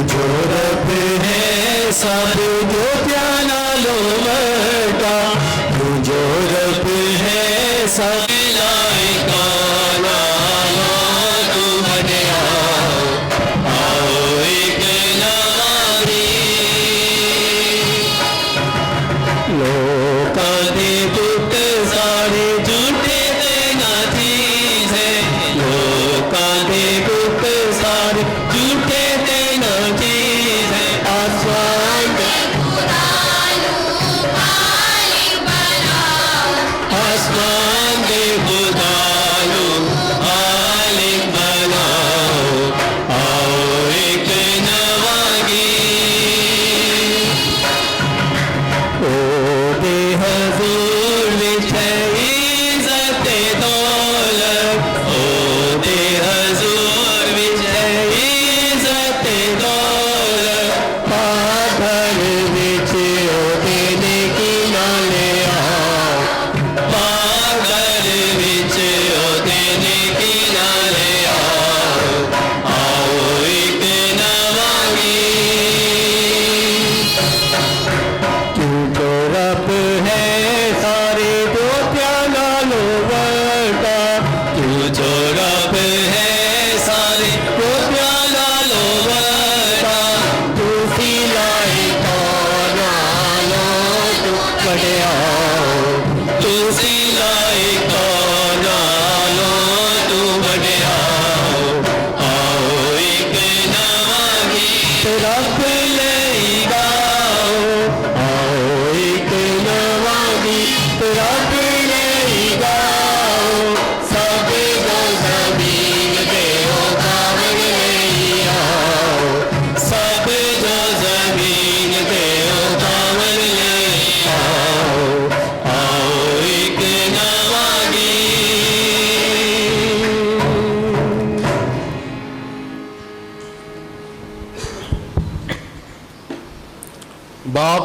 जो रब है सब जो प्याला लो मटा, तू जो रब है सब लाइका नालो तू बने आओ एक नारी लोका दे पुट सारे झूठे ते नाथी से, लोका दे पुट सारे झूठे ते नाथी से, आसमान दे आसमान दे खुदालू आलिम बनाओ, आओ एक नवागी ओ बेहजूर विच है इज्जत दौलत, ओ बेहजूर विच है इज्जत दौलत, पाभर विच ओ देने की नाले आओ, पाभर विच ओ देने की नाले आओ एक नवागी तू जो रब है सारे जो प्याला लो बटा, तू जो रब है सारे जो प्याला लो बटा, तू सिलाई काना लो तू बड़े आओ, तू सिलाई काना लो तू बड़े आओ एक नवागी रब ले गाओ, आओ एक नवागी रब ले गाओ, सब जो जमीन दे ओ कामल ले आओ, सब जो जमीन दे ओ कामल ले आओ एक नवागी बाप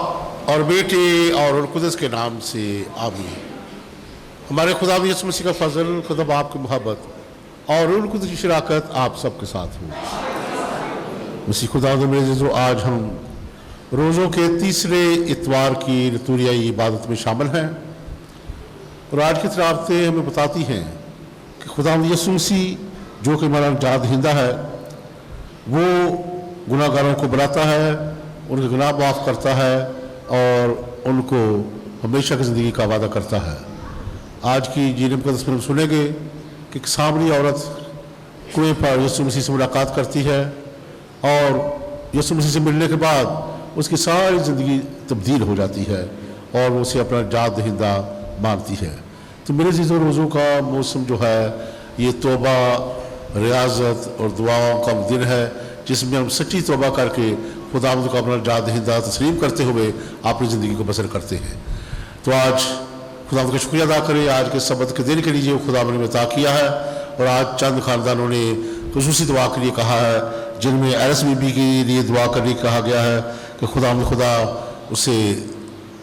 और बेटे और रूह कुदस के नाम से आमीन। हमारे खुदा यीशु मसीह का फजल, खुदा बाप की मोहब्बत और रूह कुदस की शराकत आप सबके साथ हो। मसीह खुदा में जो आज हम रोज़ों के तीसरे इतवार की रतूरियाई इबादत में शामिल हैं, और आज की तिलावतें हमें बताती हैं कि खुदा यीशु मसीह जो कि हमारा निजात दहिंदा है, वो गुनाहगारों को बुलाता है, उनके गुनाह माफ़ करता है और उनको हमेशा की ज़िंदगी का वादा करता है। आज की जीन मुक़द्दस में हम सुनेंगे कि एक सामरी औरत कुएं पर यीशु मसीह से मुलाकात करती है, और यीशु मसीह से मिलने के बाद उसकी सारी ज़िंदगी तब्दील हो जाती है और वो उसे अपना निजात दहिंदा मानती है। तो मेरे अज़ीज़ों, रोज़ों का मौसम जो है ये तौबा, रियाज़त और दुआओं का दिन है, जिसमें हम सच्ची तौबा करके खुदावंद को अपना निजात दहिंदा तस्लीम करते हुए अपनी ज़िंदगी को बसर करते हैं। तो आज खुदावंद का शुक्रिया अदा करें आज के सबत के दिन के लिए जो खुदावंद ने अता किया है, और आज चंद खानदानों ने खुसूसी दुआ के लिए कहा है, जिनमें एरस बीबी के लिए दुआ करने को कहा गया है कि खुदा उसे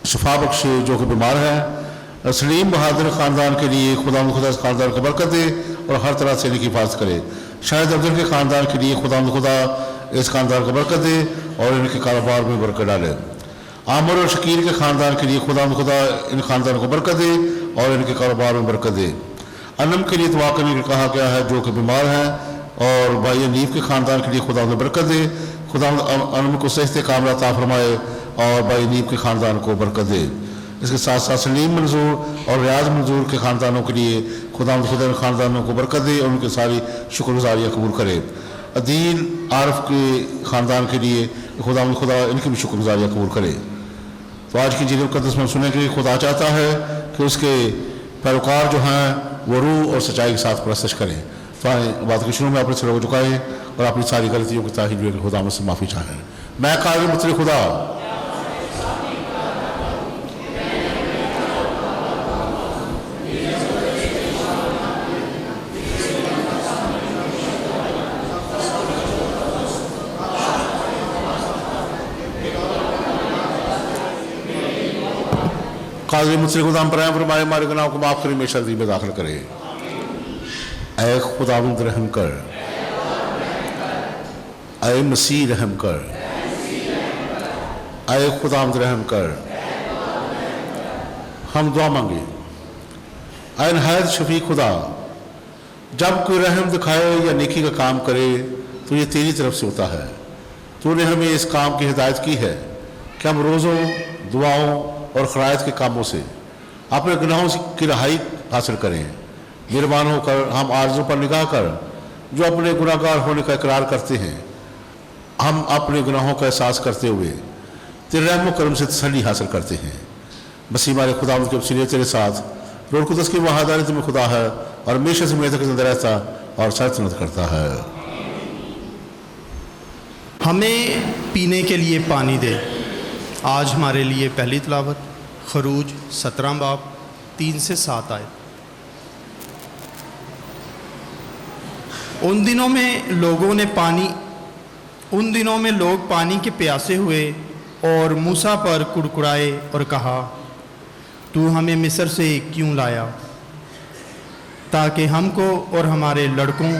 शफा बख्शे जो कि बीमार है। सलीम बहादुर ख़ानदान के लिए खुदा इस ख़ानदान को बरकत दे और हर तरह से इनकी हिफाजत करे। शाहिद अब्दुल के ख़ानदान के लिए खुदा इस ख़ानदान को बरकत दे और इनके कारोबार में बरकत डाले। आमर और शकीर के ख़ानदान के लिए खुदा इन ख़ानदान को बरकत दे और इनके कारोबार में बरकत दे। अनम के लिए दुआ करने को कहा गया है जो कि बीमार हैं, और भाई अनीफ के ख़ानदान के लिए खुदा बरकत दे। खुदा अनम को सेहत कामला अता फरमाए और भाई अनीफ के ख़ानदान को बरकत दे। इसके साथ साथ सलीम मंजूर और रियाज मंजूर के ख़ानदानों के लिए खुदा इन ख़ानदानों को बरकत दे और उनकी सारी शुक्रगुजारियाँ कबूल करे। अदील आरफ के ख़ानदान के लिए खुदा इनकी भी शुक्रगुजारियाँ कबूल करे। तो आज की जीवन मुक़द्दस में सुनने के लिए खुदा चाहता है कि उसके पैरोकार जो हैं वो रूह और सच्चाई के साथ परस्तश करें। तो बात के शुरू में अपने सिरों को झुकाएं और अपनी सारी गलतियों की ताहील खुदा से माफ़ी चाहें। मैं काबिल मुतले खुदा काज़ी मुझसे खुदा पर फरमाए हमारे गुनाहों को माफ़ करें, हमेशा ज़िंदगी में दाखिल करे। ऐ खुदावंद रहम कर, اے مسیح رحم کر، اے خداوند رحم کر۔ ہم دعا مانگے۔ اے نہایت شفیع خدا، جب کوئی رحم دکھائے یا نیکی کا کام کرے تو یہ تیری طرف سے ہوتا ہے۔ تو نے ہمیں اس کام کی ہدایت کی ہے کہ ہم روزوں، دعاؤں اور خرائط کے کاموں سے اپنے گناہوں کی رہائی حاصل کریں۔ مہربان ہو کر ہم عارضوں پر نگاہ کر جو اپنے گناہ گار ہونے کا اقرار کرتے ہیں، ہم اپنے گناہوں کا احساس کرتے ہوئے تیرے رحم و کرم سے تسلی حاصل کرتے ہیں۔ مسیح ہمارے خداوند کے وسیلے تیرے ساتھ روح القدس کی وحدانیت میں خدا ہے اور ہمیشہ سے ہمیشہ تک زندہ رہتا اور سلطنت کرتا ہے۔ ہمیں پینے کے لیے پانی دے۔ آج ہمارے لیے پہلی تلاوت خروج 17 باب 3 سے 7 آئے۔ ان دنوں میں لوگ پانی کے پیاسے ہوئے اور موسیٰ پر کڑکڑائے اور کہا، تو ہمیں مصر سے کیوں لایا تاکہ ہم کو اور ہمارے لڑکوں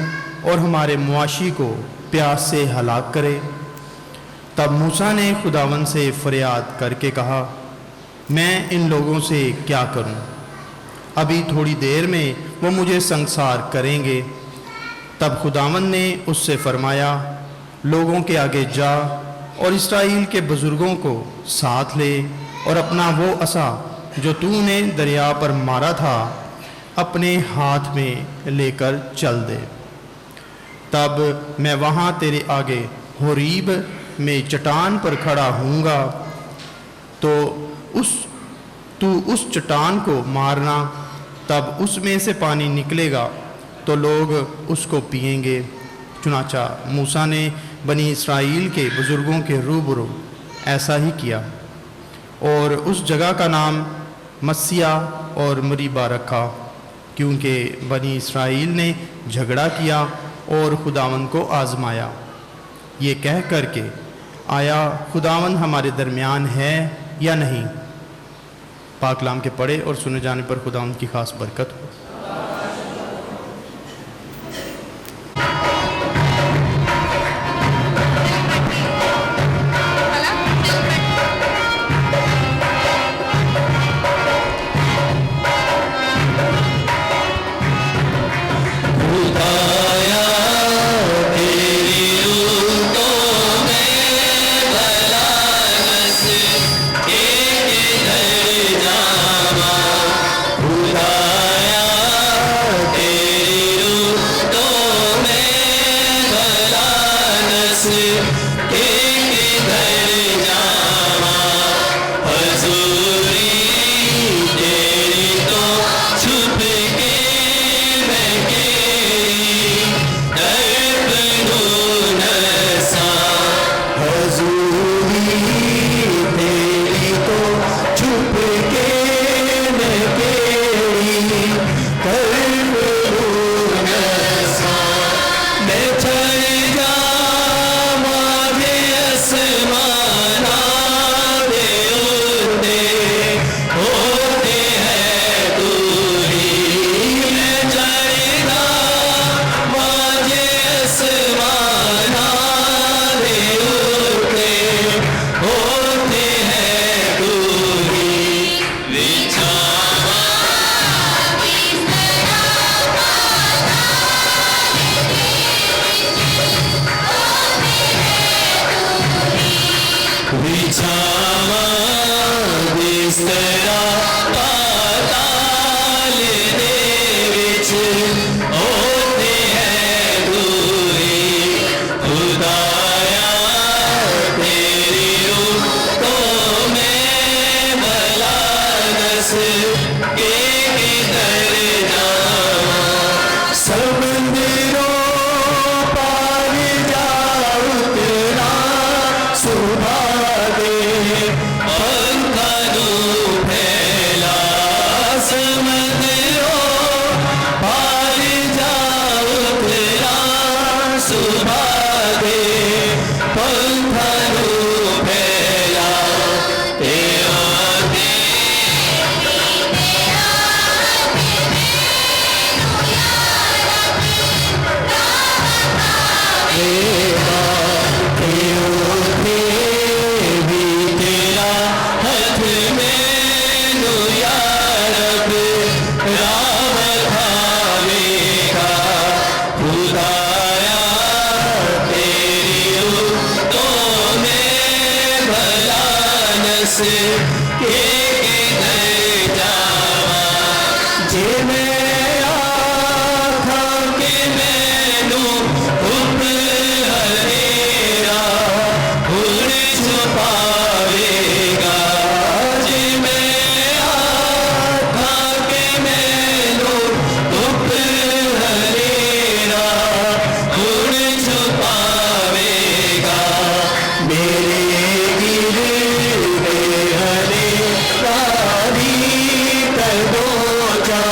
اور ہمارے مواشی کو پیاس سے ہلاک کرے۔ تب موسیٰ نے خداوند سے فریاد کر کے کہا، میں ان لوگوں سے کیا کروں؟ ابھی تھوڑی دیر میں وہ مجھے سنگسار کریں گے۔ تب خداوند نے اس سے فرمایا، لوگوں کے آگے جا اور اسرائیل کے بزرگوں کو ساتھ لے اور اپنا وہ عصا جو تو نے دریا پر مارا تھا اپنے ہاتھ میں لے کر چل دے۔ تب میں وہاں تیرے آگے ہوریب میں چٹان پر کھڑا ہوں گا، تو اس چٹان کو مارنا، تب اس میں سے پانی نکلے گا تو لوگ اس کو پئیں گے۔ چنانچہ موسیٰ نے بنی اسرائیل کے بزرگوں کے روبرو ایسا ہی کیا، اور اس جگہ کا نام مسیہ اور مریبہ رکھا، کیونکہ بنی اسرائیل نے جھگڑا کیا اور خداوند کو آزمایا، یہ کہہ کر کے، آیا خداوند ہمارے درمیان ہے یا نہیں؟ پاک کلام کے پڑھے اور سنے جانے پر خداوند کی خاص برکت ہو۔ पंखा के घर जावा जे मैं आखा के मैनू हुब हरेरा हुण छुपावेगा जे मैं आखा के मैनू हुब हरेरा हुण छुपावेगा मेरे गिरवे हरे रानी तनो जा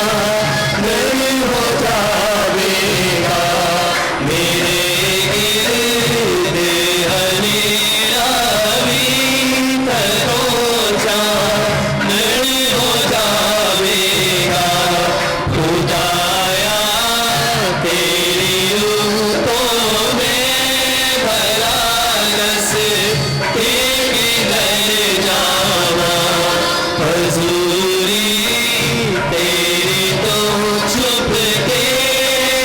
नहीं हो जावेगा मेरे गिरवे हरे रानी तनो जा नहीं हो जावेगा खुदाया तेरी रूपों में भला रस के घर जावा हजूरी तेरी तो छुप के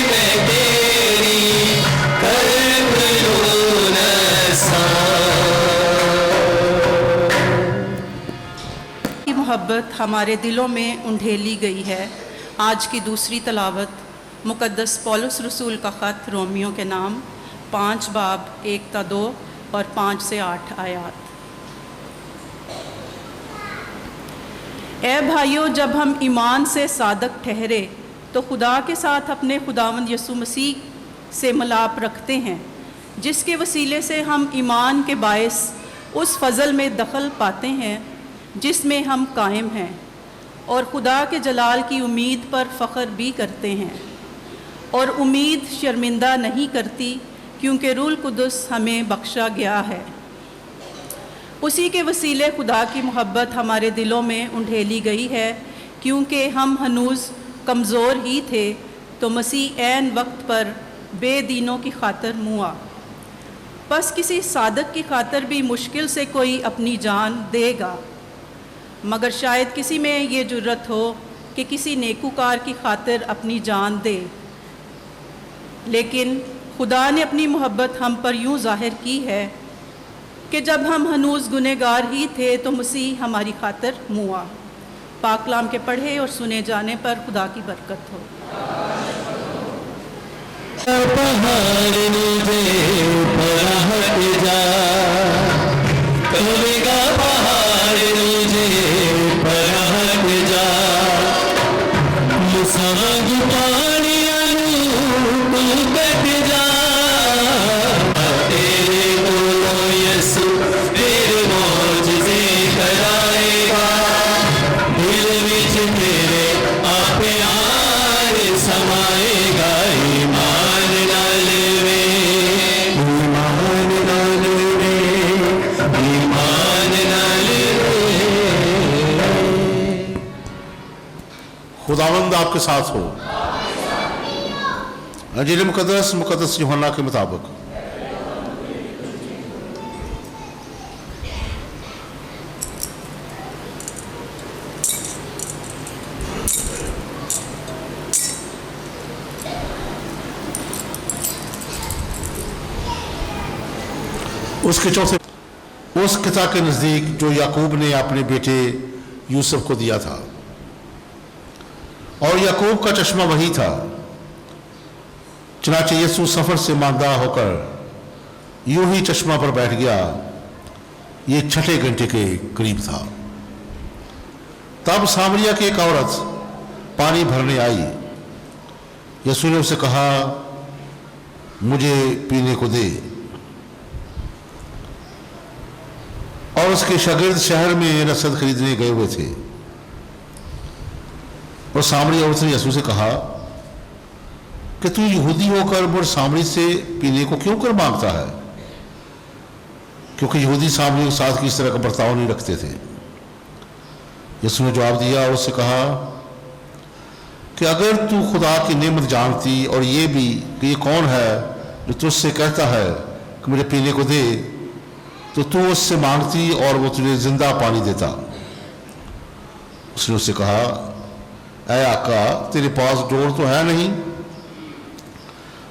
मैं तेरी कर लूं नसा की मोहब्बत हमारे दिलों में उंडेली गई है। आज की दूसरी तलावत मुक़द्दस पौलुस रसूल का ख़त रोमियो के नाम 5 बाब 1 ता 2 और 5 से 8 आयात। ए भाइयों, जब हम ईमान से सादक ठहरे तो खुदा के साथ अपने खुदावंद यसू मसीह से मिलाप रखते हैं, जिसके वसीले से हम ईमान के बायस उस फजल में दखल पाते हैं जिसमें हम कायम हैं, और खुदा के जलाल की उम्मीद पर फ़ख्र भी करते हैं। और उम्मीद शर्मिंदा नहीं करती, क्योंकि रूह कुदस हमें बख्शा गया है। उसी के वसीले खुदा की मोहब्बत हमारे दिलों में उंडेली गई है, क्योंकि हम हनूज़ कमज़ोर ही थे तो मसीह ऐन वक्त पर बेदीनों की खातर मुआ। बस किसी सादक की खातर भी मुश्किल से कोई अपनी जान देगा, मगर शायद किसी में ये जुर्रत हो कि किसी नेकूकार की खातिर अपनी जान दे। लेकिन खुदा ने अपनी मोहब्बत हम पर यूँ ज़ाहिर की है कि जब हम हनूज़ गुनहगार ही थे तो मसीह हमारी खातिर मुआ। पाक कलाम के पढ़े और सुने जाने पर खुदा की बरकत हो। पहाड़ नीचे परहट जा कवेगा पहाड़ नीचे परहट जा मुसाग पानियां तू कट जा तेरे कोलों यसू तेरे मौजज़े कराएगा दिल विच तेरे आपे आर समाएगा ईमान नाल वे ईमान नाल वे ईमान नाल वे। खुदावंद आपके साथ हो। अंजील मुकद्दस यूहन्ना के मुताबिक। उसके चौथे उस किता के नज़दीक जो याकूब ने अपने बेटे यूसुफ को दिया था, और याकूब का चश्मा वही था। चनाचे यीशु सफ़र से मांदा होकर यूं ही चश्मा पर बैठ गया। ये 6ठे घंटे के करीब था। तब सामरिया की एक औरत पानी भरने आई। यीशु ने उसे कहा, मुझे पीने को दे। और उसके शागिर्द शहर में रसद खरीदने गए हुए थे। और सामरी औरत ने यीशु से कहा कि तू यहूदी होकर मुझ सामरी से पीने को क्यों कर मांगता है, क्योंकि यहूदी सामरियों के साथ किसी तरह का बर्ताव नहीं रखते थे। यीशु ने जवाब दिया और उससे कहा कि अगर तू खुदा की नेमत जानती और ये भी कि ये कौन है जो तुझसे कहता है कि मुझे पीने को दे, तो तू उससे मांगती और वो तुझे जिंदा पानी देता। उसने उससे कहा, ऐ आका, तेरे पास डोर तो है नहीं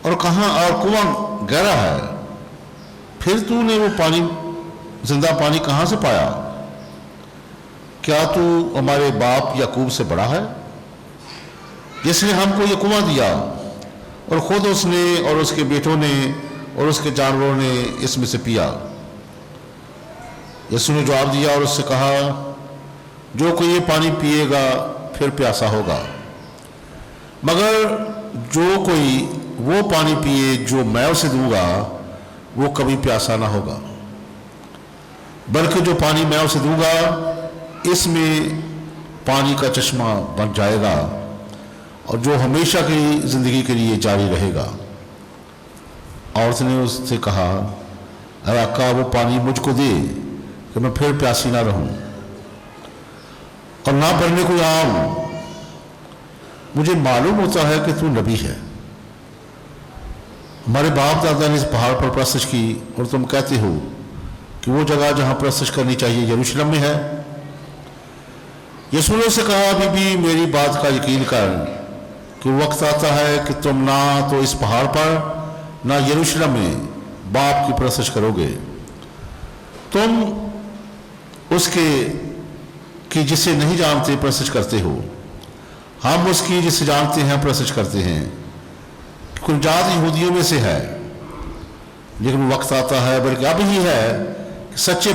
और कहाँ और कुआं गहरा है, फिर तूने वो पानी जिंदा पानी कहाँ से पाया? کیا تو ہمارے باپ یعقوب سے بڑا ہے، جس نے ہم کو یہ کنواں دیا اور خود اس نے اور اس کے بیٹوں نے اور اس کے جانوروں نے اس میں سے پیا؟ یسوع نے جواب دیا اور اس سے کہا، جو کوئی یہ پانی پیے گا پھر پیاسا ہوگا، مگر جو کوئی وہ پانی پیے جو میں اسے دوں گا وہ کبھی پیاسا نہ ہوگا، بلکہ جو پانی میں اسے دوں گا اس میں پانی کا چشمہ بن جائے گا اور جو ہمیشہ کی زندگی کے لیے جاری رہے گا۔ عورت نے اس سے کہا، اے آقا، وہ پانی مجھ کو دے کہ میں پھر پیاسی نہ رہوں اور نہ بھرنے کو آؤں۔ مجھے معلوم ہوتا ہے کہ تو نبی ہے۔ ہمارے باپ دادا نے اس پہاڑ پر پرستش کی اور تم کہتے ہو کہ وہ جگہ جہاں پرستش کرنی چاہیے یروشلم میں ہے۔ یسوع نے اسے کہا، ابھی بھی میری بات کا یقین کر کہ وقت آتا ہے کہ تم نہ تو اس پہاڑ پر نہ یروشلم میں باپ کی پرستش کرو گے۔ تم اس کی جسے نہیں جانتے پرستش کرتے ہو، ہم اس کی جسے جانتے ہیں پرستش کرتے ہیں۔ نجات یہودیوں میں سے ہے، لیکن وقت آتا ہے، بلکہ اب ہی ہے کہ سچے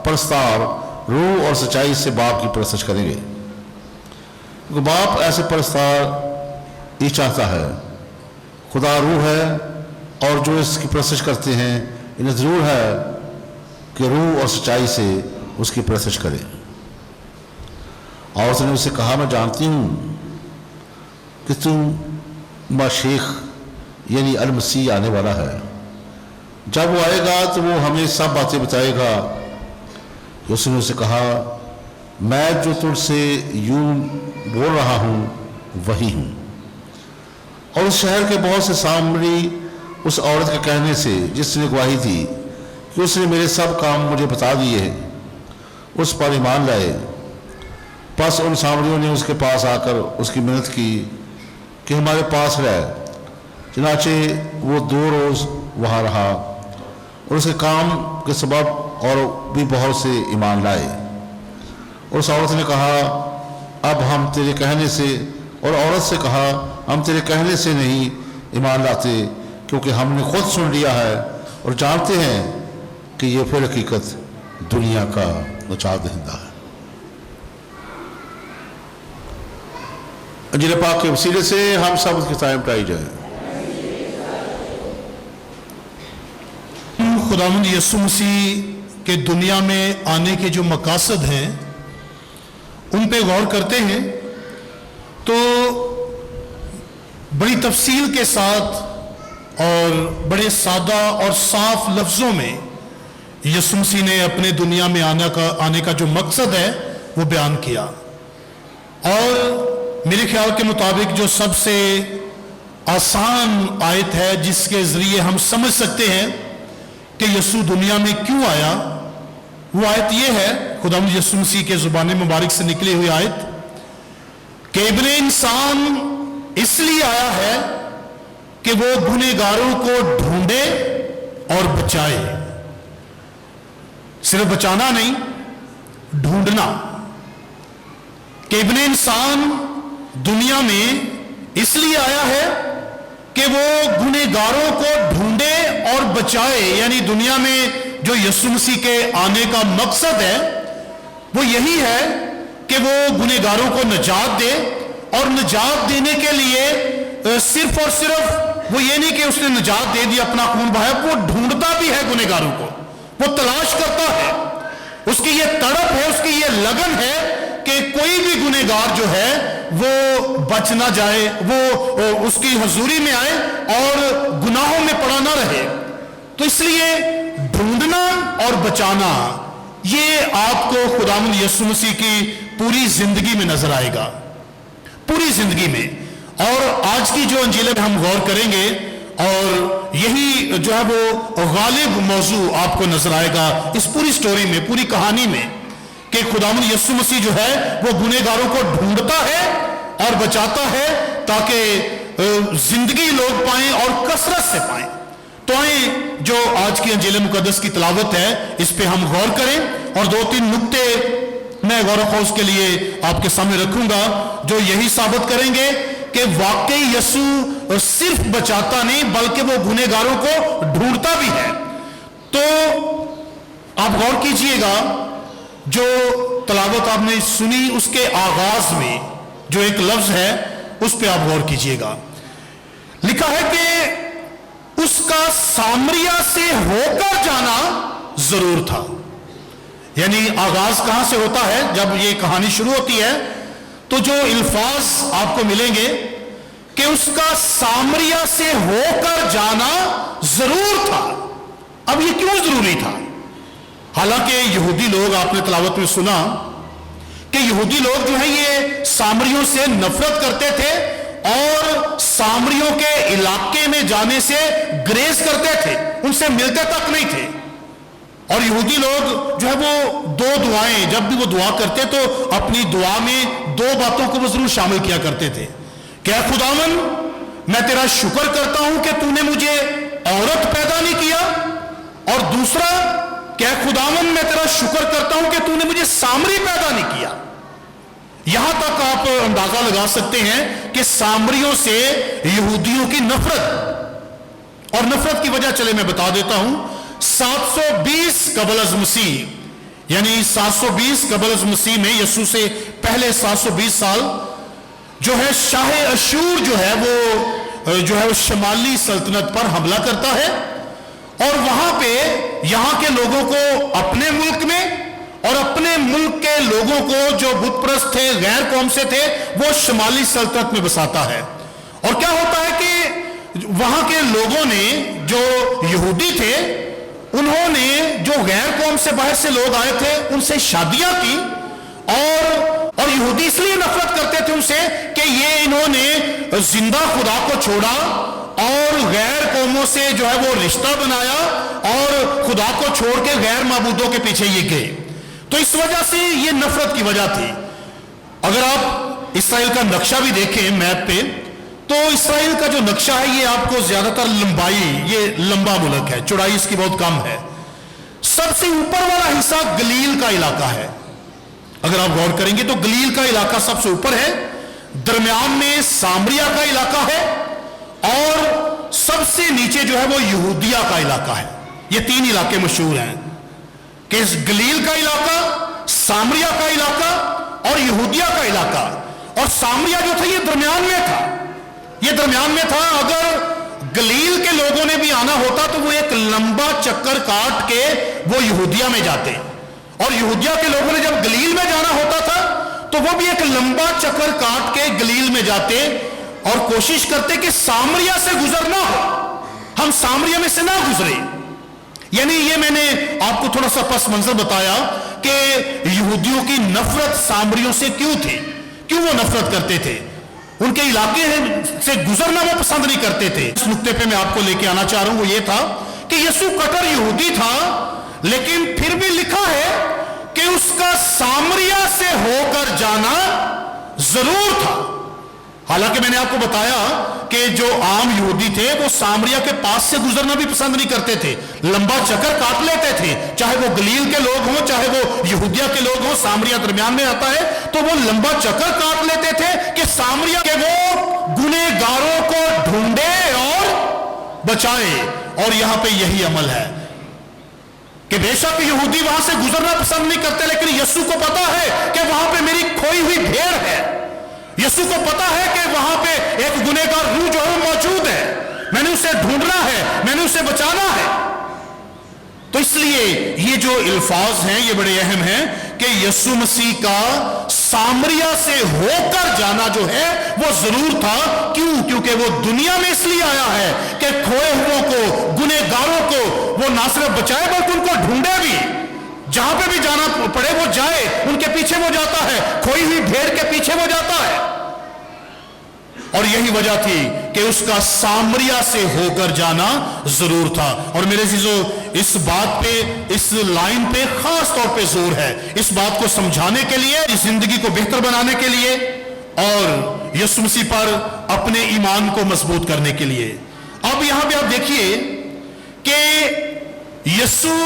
پرستار روح اور سچائی سے باپ کی پرستش کریں گے، کیونکہ باپ ایسے پرستار ہی چاہتا ہے۔ خدا روح ہے اور جو اس کی پرستش کرتے ہیں انہیں ضرور ہے کہ روح اور سچائی سے اس کی پرستش کرے۔ اور اس نے اسے کہا، میں جانتی ہوں کہ تم مشیخ یعنی المسیح آنے والا ہے، جب وہ آئے گا تو وہ ہمیں سب باتیں بتائے گا۔ اس نے اسے کہا، میں جو تجھ سے یوں بول رہا ہوں وہی ہوں۔ اور اس شہر کے بہت سے سامری اس عورت کے کہنے سے جس نے گواہی دی کہ اس نے میرے سب کام مجھے بتا دیے، اس پر ایمان لائے۔ پس ان سامریوں نے اس کے پاس آ کر اس کی منت کی کہ ہمارے پاس رہ۔ چنانچہ وہ 2 روز وہاں رہا اور اس کے کام کے سبب اور بھی بہت سے ایمان لائے۔ اور اس عورت نے کہا، اب ہم تیرے کہنے سے، اور عورت سے کہا، ہم تیرے کہنے سے نہیں ایمان لاتے، کیونکہ ہم نے خود سن لیا ہے اور جانتے ہیں کہ یہ پھر حقیقت دنیا کا نجات دہندہ ہے۔ انجیل پاک کے وسیلے سے ہم سب کی تعریف اٹھائی جائے۔ خداوند یسوع مسیح کے دنیا میں آنے کے جو مقاصد ہیں ان پہ غور کرتے ہیں تو بڑی تفصیل کے ساتھ اور بڑے سادہ اور صاف لفظوں میں یسوع مسیح نے اپنے دنیا میں آنے کا جو مقصد ہے وہ بیان کیا۔ اور میرے خیال کے مطابق جو سب سے آسان آیت ہے جس کے ذریعے ہم سمجھ سکتے ہیں کہ یسوع دنیا میں کیوں آیا، وہ آیت یہ ہے، خداوند یسوع مسیح کے زبان مبارک سے نکلی ہوئی آیت، کہ ابن انسان اس لیے آیا ہے کہ وہ گنہگاروں کو ڈھونڈے اور بچائے۔ صرف بچانا نہیں، ڈھونڈنا۔ کہ ابن انسان دنیا میں اس لیے آیا ہے کہ وہ گنہگاروں کو ڈھونڈے اور بچائے، یعنی دنیا میں جو یسوع مسیح کے آنے کا مقصد ہے وہ یہی ہے کہ وہ گنہگاروں کو نجات دے، اور نجات دینے کے لیے صرف اور صرف وہ یہ نہیں کہ اس نے نجات دے دی، اپنا خون بہایا، وہ ڈھونڈتا بھی ہے گنہگاروں کو، وہ تلاش کرتا ہے، اس کی یہ تڑپ ہے، اس کی یہ لگن ہے کہ کوئی بھی گنہگار جو ہے وہ بچ نہ جائے، وہ اس کی حضوری میں آئے اور گناہوں میں پڑا نہ رہے۔ تو اس لیے ڈھونڈنا اور بچانا یہ آپ کو خداوند یسوع مسیح کی پوری زندگی میں نظر آئے گا، پوری زندگی میں۔ اور آج کی جو انجیل میں ہم غور کریں گے اور یہی جو ہے وہ غالب موضوع آپ کو نظر آئے گا اس پوری سٹوری میں، پوری کہانی میں، کہ خداوند یسوع مسیح جو ہے وہ گنہگاروں کو ڈھونڈتا ہے اور بچاتا ہے تاکہ زندگی لوگ پائیں اور کثرت سے پائیں۔ تو آئیں جو آج کی انجیل مقدس کی تلاوت ہے اس پہ ہم غور کریں اور 2-3 نکتے मैं गौर खौज के लिए आपके सामने रखूंगा, जो यही साबित करेंगे कि वाकई यीशु सिर्फ बचाता नहीं बल्कि वो गुनहगारों को ढूंढता भी है। तो आप गौर कीजिएगा, जो तलावत आपने सुनी उसके आगाज में जो एक लफ्ज है उस पे आप गौर कीजिएगा। लिखा है कि उसका सामरिया से होकर जाना जरूर था। यानी आगाज कहां से होता है? जब ये कहानी शुरू होती है तो जो अल्फाज आपको मिलेंगे कि उसका सामरिया से होकर जाना जरूर था। अब ये क्यों जरूरी था? हालांकि यहूदी लोग, आपने तलावत में सुना कि यहूदी लोग जो है ये सामरियों से नफरत करते थे और सामरियों के इलाके में जाने से ग्रेज करते थे, उनसे मिलते तक नहीं थे। और यहूदी लोग जो है वो दो दुआएं, जब भी वो दुआ करते तो अपनी दुआ में दो बातों को वो जरूर शामिल किया करते थे। क्या खुदावन, मैं तेरा शुक्र करता हूं कि तूने मुझे औरत पैदा नहीं किया, और दूसरा, क्या खुदावन, मैं तेरा शुक्र करता हूं कि तूने मुझे सामरी पैदा नहीं किया। यहां तक आप अंदाजा लगा सकते हैं कि सामरियों से यहूदियों की नफरत, और नफरत की वजह चले मैं बता देता हूं। 720 कबल अज़ मसीह, यानी 720 कबल अज़ मसीह में, यीशु से पहले 720 साल जो है शाह अशूर जो है वो शमाली सल्तनत पर हमला करता है, और वहां पे यहां के लोगों को अपने मुल्क में और अपने मुल्क के लोगों को जो बुतप्रस्त थे, गैर कौम से थे, वो शमाली सल्तनत में बसाता है। और क्या होता है कि वहां के लोगों ने, जो यहूदी थे, उन्होंने जो गैर कौम से बाहर से लोग आए थे उनसे शादियां की, और यहूदी इसलिए नफरत करते थे उनसे कि ये इन्होंने जिंदा खुदा को छोड़ा और गैर कौमों से जो है वो रिश्ता बनाया और खुदा को छोड़ के गैर माबूदों के पीछे ये गए। तो इस वजह से ये नफरत की वजह थी। अगर आप इसराइल का नक्शा भी देखें मैप पे, तो इसराइल का जो नक्शा है ये आपको ज्यादातर लंबाई, ये लंबा मुल्क है, चौड़ाई इसकी बहुत कम है। सबसे ऊपर वाला हिस्सा गलील का इलाका है। अगर आप गौर करेंगे तो गलील का इलाका सबसे ऊपर है, दरमियान में सामरिया का इलाका है, और सबसे नीचे जो है वो यहूदिया का इलाका है। ये तीन इलाके मशहूर हैं कि गलील का इलाका, सामरिया का इलाका और यहूदिया का इलाका। और सामरिया जो था ये दरमियान में था, ये दरमियान में था। अगर गलील के लोगों ने भी आना होता तो वो एक लंबा चक्कर काट के वो यहूदिया में जाते, और यहूदिया के लोगों ने जब गलील में जाना होता था तो वो भी एक लंबा चक्कर काट के गलील में जाते और कोशिश करते कि सामरिया से गुजरना हो, हम सामरिया में से ना गुजरे। यानी ये मैंने आपको थोड़ा सा पस मंजर बताया कि यहूदियों की नफरत सामरियों से क्यों थी, क्यों वो नफरत करते थे, उनके इलाके से गुजरना वो पसंद नहीं करते थे। इस नुक्ते पे मैं आपको लेके आना चाह रहा हूं, वो ये था कि यीशु कट्टर यहूदी था, लेकिन फिर भी लिखा है कि उसका सामरिया से होकर जाना जरूर था। हालांकि मैंने आपको बताया कि जो आम यहूदी थे वो सामरिया के पास से गुजरना भी पसंद नहीं करते थे, लंबा चक्कर काट लेते थे, चाहे वो गलील के लोग हों चाहे वो यहूदिया के लोग हों। सामरिया दरमियान में आता है तो वो लंबा चक्कर काट लेते थे कि सामरिया के वो गुनहगारों को ढूंढे और बचाए। और यहां पे यही अमल है कि बेशक यहूदी वहां से गुजरना पसंद नहीं करते, लेकिन यीशु को पता है कि वहां पे मेरी खोई हुई भेड़ है। यीशु को पता है कि वहां पे एक गुनहगार रूह जो है मौजूद है, मैंने उसे ढूंढना है, मैंने उसे बचाना है। तो इसलिए ये जो अल्फाज हैं ये बड़े अहम हैं कि यीशु मसीह का सामरिया से होकर जाना जो है वो जरूर था। क्यों? क्योंकि वो दुनिया में इसलिए आया है कि खोए हुओं को, गुनहगारों को वो ना सिर्फ बचाए बल्कि उनको ढूंढे भी, जहां पे भी जाना पड़े वो जाए, उनके पीछे वो जाता है, खोई हुई भेड़ के पीछे वो जाता है। और यही वजह थी कि उसका सामरिया से होकर जाना जरूर था। और मेरे चीजों, इस बात पे, इस लाइन पे खास तौर पे जोर है, इस बात को समझाने के लिए, इस जिंदगी को बेहतर बनाने के लिए और यीशु मसीह पर अपने ईमान को मजबूत करने के लिए। अब यहां पे आप देखिए कि यीशु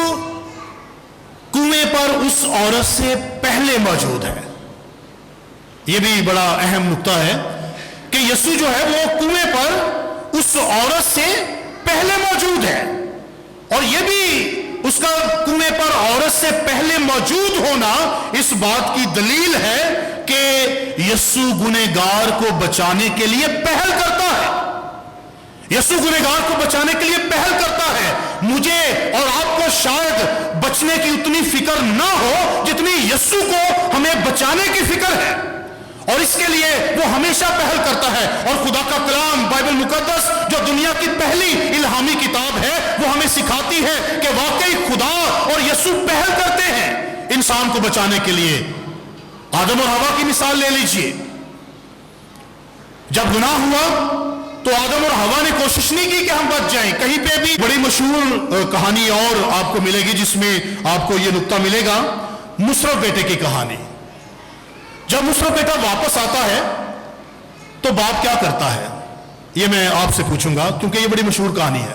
کنویں پر اس عورت سے پہلے موجود ہے. یہ بھی بڑا اہم نقطہ ہے کہ یسوع جو ہے وہ کنویں پر اس عورت سے پہلے موجود ہے. اور یہ بھی اس کا کنویں پر عورت سے پہلے موجود ہونا اس بات کی دلیل ہے کہ یسوع گنہگار کو بچانے کے لیے پہل کرتا ہے. یسوع گنہگار کو بچانے کے لیے پہل کرتا ہے. مجھے اور آپ کو شاید بچنے کی اتنی فکر نہ ہو جتنی یسوع کو ہمیں بچانے کی فکر ہے, اور اس کے لیے وہ ہمیشہ پہل کرتا ہے. اور خدا کا کلام بائبل مقدس جو دنیا کی پہلی الہامی کتاب ہے وہ ہمیں سکھاتی ہے کہ واقعی خدا اور یسوع پہل کرتے ہیں انسان کو بچانے کے لیے. آدم اور حوا کی مثال لے لیجئے. جب گناہ ہوا تو آدم اور حوا نے کوشش نہیں کی کہ ہم بچ جائیں. کہیں پہ بھی بڑی مشہور کہانی اور آپ کو ملے گی جس میں آپ کو یہ نقطہ ملے گا, مصرف بیٹے کی کہانی. جب مصرف بیٹا واپس آتا ہے تو باپ کیا کرتا ہے, یہ میں آپ سے پوچھوں گا کیونکہ یہ بڑی مشہور کہانی ہے.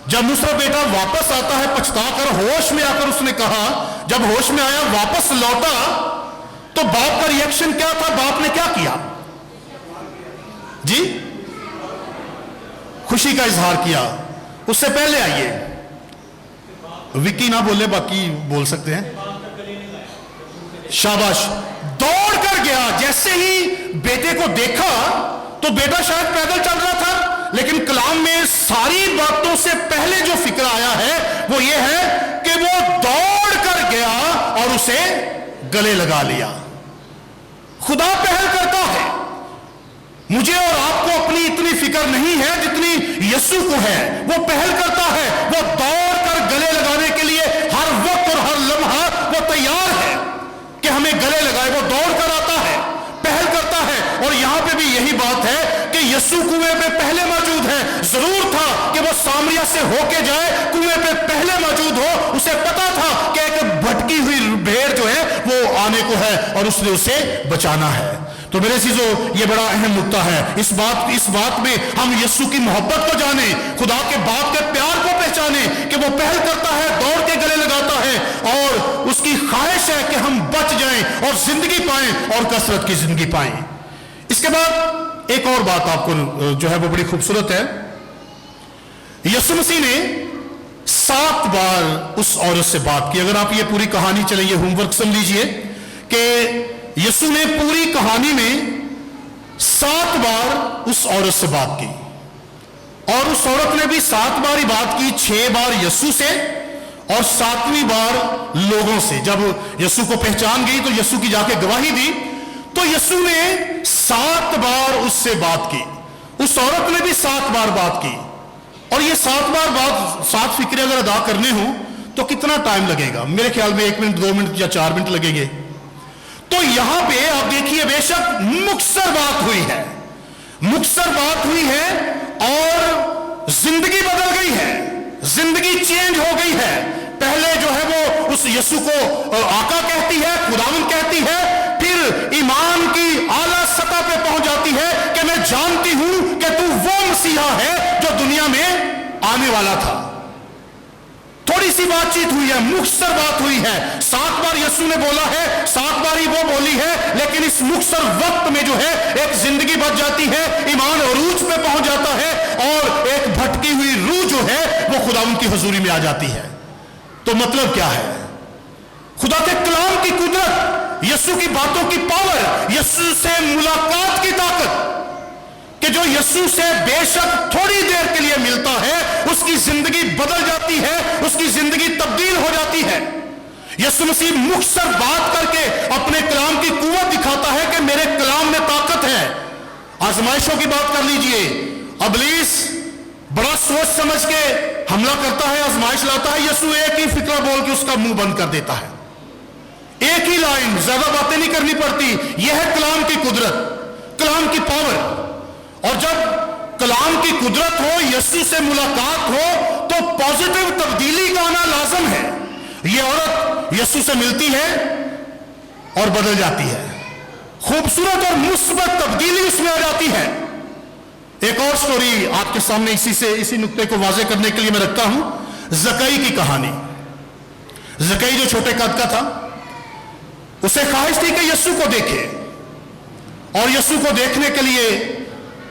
جب مصرف بیٹا واپس آتا ہے پچھتا کر, ہوش میں آ کر اس نے کہا, جب ہوش میں آیا واپس لوٹا تو باپ کا ری ایکشن کیا تھا, باپ نے کیا کیا جی؟ خوشی کا اظہار کیا. اس سے پہلے آئیے, وکی نہ بولے باقی بول سکتے ہیں. شاباش. دوڑ کر گیا. جیسے ہی بیٹے کو دیکھا تو بیٹا شاید پیدل چل رہا تھا, لیکن کلام میں ساری باتوں سے پہلے جو فکر آیا ہے وہ یہ ہے کہ وہ دوڑ کر گیا اور اسے گلے لگا لیا. خدا پہل کرتا ہے. مجھے اور آپ کو اپنی اتنی فکر نہیں ہے جتنی یسوع کو ہے. وہ پہل کرتا ہے, وہ دوڑ کر گلے لگانے کے لیے ہر وقت اور ہر لمحہ وہ تیار ہے کہ ہمیں گلے لگائے. وہ دوڑ کر آتا ہے, پہل کرتا ہے. اور یہاں پہ بھی یہی بات ہے کہ یسوع کنویں پہ پہلے موجود ہے. ضرور تھا کہ وہ سامریا سے ہو کے جائے, کنویں پہ پہلے موجود ہو. اسے پتا تھا کہ ایک بھٹکی ہوئی بھیڑ جو ہے وہ آنے کو ہے اور اس نے اسے بچانا ہے. تو میرے عزیزو یہ بڑا اہم نقطہ ہے. اس بات میں ہم یسوع کی محبت کو جانیں, خدا کے باپ کے پیار کو پہچانیں کہ وہ پہل کرتا ہے, دوڑ کے گلے لگاتا ہے, اور اس کی خواہش ہے کہ ہم بچ جائیں اور زندگی پائیں اور کثرت کی زندگی پائیں. اس کے بعد ایک اور بات آپ کو جو ہے وہ بڑی خوبصورت ہے. یسوع مسیح نے 7 بار اس عورت سے بات کی. اگر آپ یہ پوری کہانی چلیں, یہ ہوم ورک سمجھ لیجئے کہ یسوع نے پوری کہانی میں 7 بار اس عورت سے بات کی, اور اس عورت نے بھی 7 بار ہی بات کی. 6 بار یسوع سے اور 7ویں بار لوگوں سے. جب یسوع کو پہچان گئی تو یسوع کی جا کے گواہی دی, تو یسوع نے 7 بار اس سے بات کی. اس عورت نے بھی 7 بار بات کی. اور یہ 7 بار بات, 7 فکریں اگر ادا کرنے ہوں تو کتنا ٹائم لگے گا؟ میرے خیال میں 1 منٹ 2 منٹ یا 4 منٹ لگیں گے. تو یہاں پہ آپ دیکھیے بے شک مختصر بات ہوئی ہے, مختصر بات ہوئی ہے اور زندگی بدل گئی ہے, زندگی چینج ہو گئی ہے. پہلے جو ہے وہ اس یسوع کو آقا کہتی ہے, خداوند کہتی ہے, پھر ایمان کی اعلیٰ سطح پہ پہنچ جاتی ہے کہ میں جانتی ہوں کہ تو وہ مسیحا ہے جو دنیا میں آنے والا تھا. تھوڑی سی بات چیت ہوئی ہے, مختصر بات ہوئی ہے. 7 بار یسوع نے بولا ہے, 7 بار ہی وہ بولی ہے, لیکن اس مختصر وقت میں جو ہے ایک زندگی بچ جاتی ہے, ایمان عروج پہ پہنچ جاتا ہے, اور ایک بھٹکی ہوئی روح جو ہے وہ خداوند کی حضوری میں آ جاتی ہے. تو مطلب کیا ہے؟ خدا کے کلام کی قدرت, یسوع کی باتوں کی پاور, یسوع سے ملاقات کی طاقت, کہ جو یسوع سے بے شک تھوڑی دیر کے لیے ملتا ہے اس کی زندگی بدل جاتی ہے, اس کی زندگی تبدیل ہو جاتی ہے. یسوع مسیح مختصر بات کر کے اپنے کلام کی قوت دکھاتا ہے کہ میرے کلام میں طاقت ہے. آزمائشوں کی بات کر لیجئے, ابلیس بڑا سوچ سمجھ کے حملہ کرتا ہے, آزمائش لاتا ہے. یسوع ایک ہی فکرہ بول کے اس کا منہ بند کر دیتا ہے, ایک ہی لائن, زیادہ باتیں نہیں کرنی پڑتی. یہ ہے کلام کی قدرت, کلام کی پاور. اور جب کلام کی قدرت ہو, یسوع سے ملاقات ہو, تو پازیٹیو تبدیلی کا آنا لازم ہے. یہ عورت یسوع سے ملتی ہے اور بدل جاتی ہے, خوبصورت اور مثبت تبدیلی اس میں آ جاتی ہے. ایک اور سٹوری آپ کے سامنے اسی نقطے کو واضح کرنے کے لیے میں رکھتا ہوں, زکئی کی کہانی. ज़कई जो छोटे कद का था, उसे ख्वाहिश थी कि यीशु को देखे, और यीशु को देखने के लिए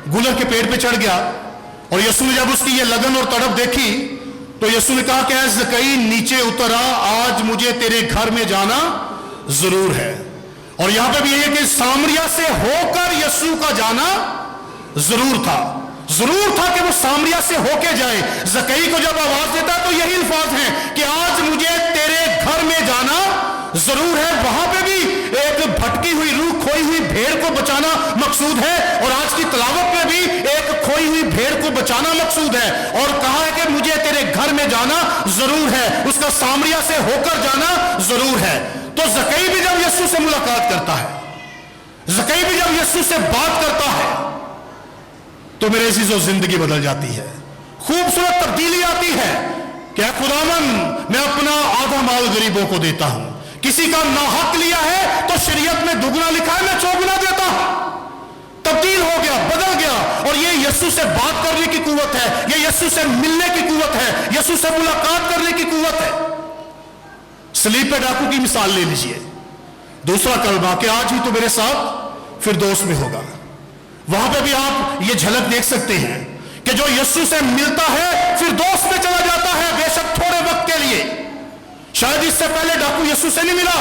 गुलर के पेड़ पे चढ़ गया। और यीशु ने जब उसकी ये लगन और तड़प देखी तो यीशु ने कहा कि ऐ ज़कई नीचे उतर आ, आज मुझे तेरे घर में जाना जरूर है। और यहां पे भी यही है कि सामरिया से होकर यीशु का जाना जरूर था कि वो सामरिया से होके जाए। ज़कई को जब आवाज देता है तो यही अल्फाज हैं कि आज मुझे तेरे घर में जाना जरूर है। वहां पे भी एक भटकी हुई रूह, खोई हुई भेड़ को बचाना मकसूद है, और आज की तलावत में भी एक खोई हुई भेड़ को बचाना मकसूद है। और कहा है कि मुझे तेरे घर में जाना जरूर है, उसका सामरिया से होकर जाना जरूर है। तो ज़कई भी जब यीशु से मुलाकात करता है, ज़कई भी जब यीशु से बात करता है, तो मेरे अज़ीज़ों जिंदगी बदल जाती है, खूबसूरत तब्दीली आती है कि खुदावन मैं अपना आधा माल गरीबों को देता हूं, किसी का नाहक लिया है तो शरीयत में दुगना लिखा है, मैं चौगुना देता हूं। तब्दील हो गया, बदल गया। और ये यीशु से बात करने की कुव्वत है, ये यीशु से मिलने की कुव्वत है, यीशु से मुलाकात करने की कुव्वत है। सलीब पे डाकू की मिसाल ले लीजिए, दूसरा कलमा कि आज ही तो मेरे साथ फिरदौस में होगा। वहां पे भी आप ये झलक देख सकते हैं कि जो यीशु से मिलता है फिरदौस में चला जाता है, बेशक थोड़े वक्त के लिए। शायद इससे पहले डाकू यीशु से नहीं मिला,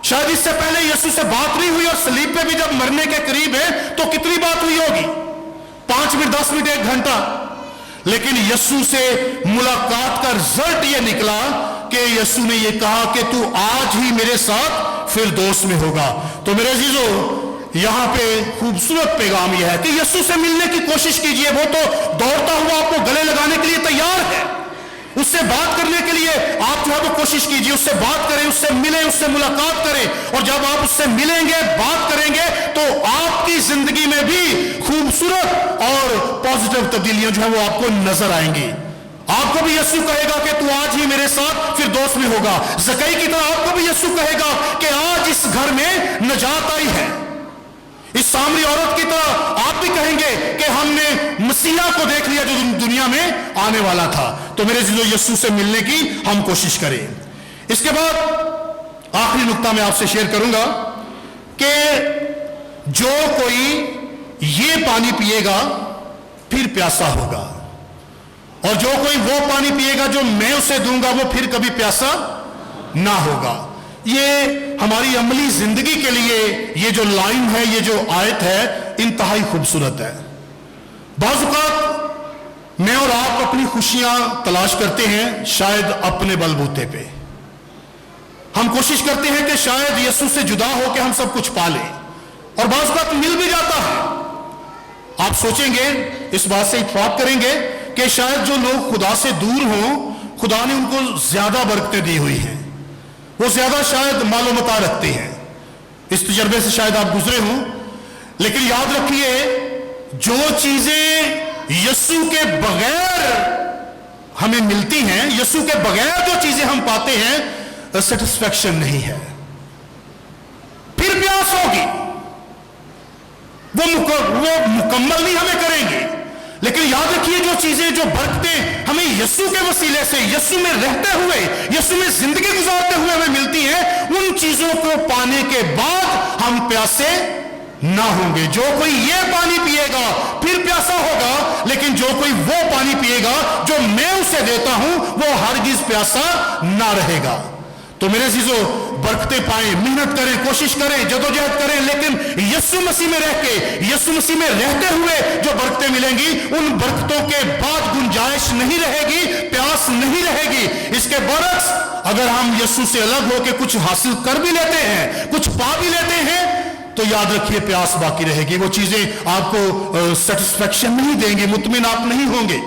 शायद इससे पहले यीशु से बात नहीं हुई, और सलीब पे भी जब मरने के करीब है तो कितनी बात हुई होगी, 5 मिनट, 10 मिनट, 1 घंटा। लेकिन यीशु से मुलाकात का रिजल्ट ये निकला कि यीशु ने ये कहा कि तू आज ही मेरे साथ फिरदौस में होगा। तो मेरे अजीजों, यहां पे खूबसूरत पैगाम यह है कि यीशु से मिलने की कोशिश कीजिए। वो तो दौड़ता हुआ आपको गले लगाने के लिए तैयार है, उससे बात करने के लिए आप जो है वो कोशिश कीजिए, उससे बात करें, उससे मिलें, उससे मुलाकात करें। और जब आप उससे मिलेंगे, बात करेंगे, तो आपकी जिंदगी में भी खूबसूरत और पॉजिटिव तब्दीलियां जो है वो आपको नजर आएंगी। आपको भी यीशु कहेगा कि तू आज ही मेरे साथ फिरदौस में होगा। ज़कई की तरह आपको भी यीशु कहेगा कि आज इस घर में नजात आई है। इस सामरी औरत की तरह आप भी कहेंगे कि हमने मसीहा को देख लिया जो दुनिया में आने वाला था। तो मेरे जिलो यीशु से मिलने की हम कोशिश करें। इसके बाद आखिरी नुक्ता मैं आपसे शेयर करूंगा कि जो कोई ये पानी पिएगा फिर प्यासा होगा, और जो कोई वो पानी पिएगा जो मैं उसे दूंगा वो फिर कभी प्यासा ना होगा। ये हमारी अमली जिंदगी के लिए ये जो लाइन है, ये जो आयत है, इंतहाई खूबसूरत है। बाज़ औक़ात मैं और आप अपनी खुशियां तलाश करते हैं शायद अपने बलबूते पे। हम कोशिश करते हैं कि शायद यीशु से जुदा होकर हम सब कुछ पा लें, और बाज़ औक़ात मिल भी जाता है। आप सोचेंगे, इस बात से इत्तेफाक करेंगे कि शायद जो लोग खुदा से दूर हों, खुदा ने उनको ज्यादा बरकतें दी हुई हैं, वो ज्यादा शायद मालूमात रखते हैं। इस तजर्बे से शायद आप गुजरे हों। लेकिन याद रखिए, जो चीजें यीशु के बगैर हमें मिलती हैं, यीशु के बगैर जो चीजें हम पाते हैं, सेटिस्फैक्शन नहीं है, फिर प्यास होगी, वो मुकम्मल नहीं हमें करेंगे। लेकिन याद रखिए, जो चीजें, जो बरकतें हमें यीशु के वसीले से, यीशु में रहते हुए, यीशु में जिंदगी गुजारते हुए हमें मिलती हैं, उन चीजों को पाने के बाद हम प्यासे ना होंगे। जो कोई ये पानी पिएगा फिर प्यासा होगा, लेकिन जो कोई वो पानी पिएगा जो मैं उसे देता हूं, वो हरगिज प्यासा ना रहेगा। तो मेरे अज़ीज़ों, बरकतें पाएं, मेहनत करें, कोशिश करें, जदोजहद करें, लेकिन यीशु मसीह में रह के, यीशु मसीह में रहते हुए जो बरकतें मिलेंगी, उन बरकतों के बाद गुंजाइश नहीं रहेगी, प्यास नहीं रहेगी। इसके बरक्स अगर हम यीशु से अलग होकर कुछ हासिल कर भी लेते हैं, कुछ पा भी लेते हैं, तो याद रखिए प्यास बाकी रहेगी। वो चीजें आपको सेटिस्फैक्शन नहीं देंगी, मुतमिन आप नहीं होंगे।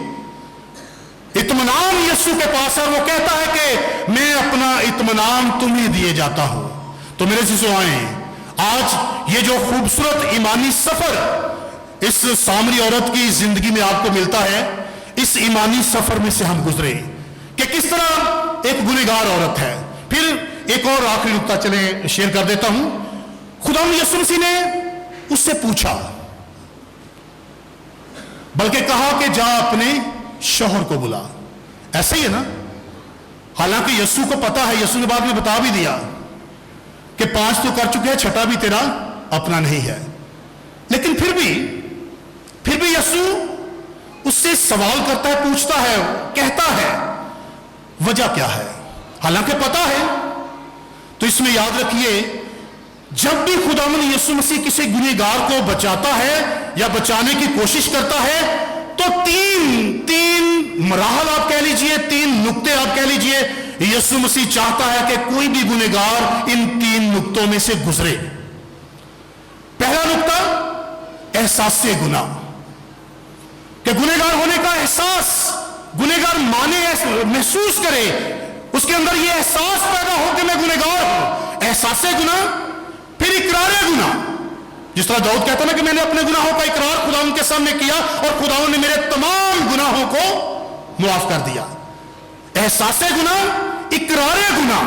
इत्मीनान यीशु के पास है, वो कहता है कि मैं अपना इत्मीनान तुम्हें दिए जाता हूं। तो मेरे अज़ीज़ों, आए आज ये जो खूबसूरत ईमानी सफर इस सामरी औरत की जिंदगी में आपको मिलता है, इस ईमानी सफर में से हम गुजरे कि किस तरह एक गुनहगार औरत है। फिर एक और आखिरी नुक्ता चले शेयर कर देता हूं। खुदा यीशु मसीह ने उससे पूछा, बल्कि कहा कि जा अपने शौहर को बुला। ऐसा ही है ना, हालांकि यीशु को पता है, यीशु ने बाद में बता भी दिया कि 5 तो कर चुके हैं, छठा भी तेरा अपना नहीं है। लेकिन फिर भी यीशु उससे सवाल करता है, पूछता है, कहता है वजह क्या है, हालांकि पता है। तो इसमें याद रखिए, जब भी खुदावंद यीशु मसीह किसी गुनहगार को बचाता है या बचाने की कोशिश करता है, तो तीन मराहल आप कह लीजिए, 3 नुक्ते आप कह लीजिए, यीशु मसीह चाहता है कि कोई भी गुनहगार इन 3 नुक्तों में से गुजरे। पहला नुक्ता एहसास गुनाह, कि गुनहगार होने का एहसास गुनहगार माने, महसूस करे, उसके अंदर यह एहसास पैदा हो कि मैं गुनहगार हूं। एहसास गुनाह, फिर इकरार गुनाह, जिस तरह दाऊद कहता ना कि मैंने अपने गुनाहों का इकरार खुदावंद के सामने किया और खुदावंद ने मेरे तमाम गुनाहों को मुआफ कर दिया। एहसास गुनाह, इकरार गुनाह।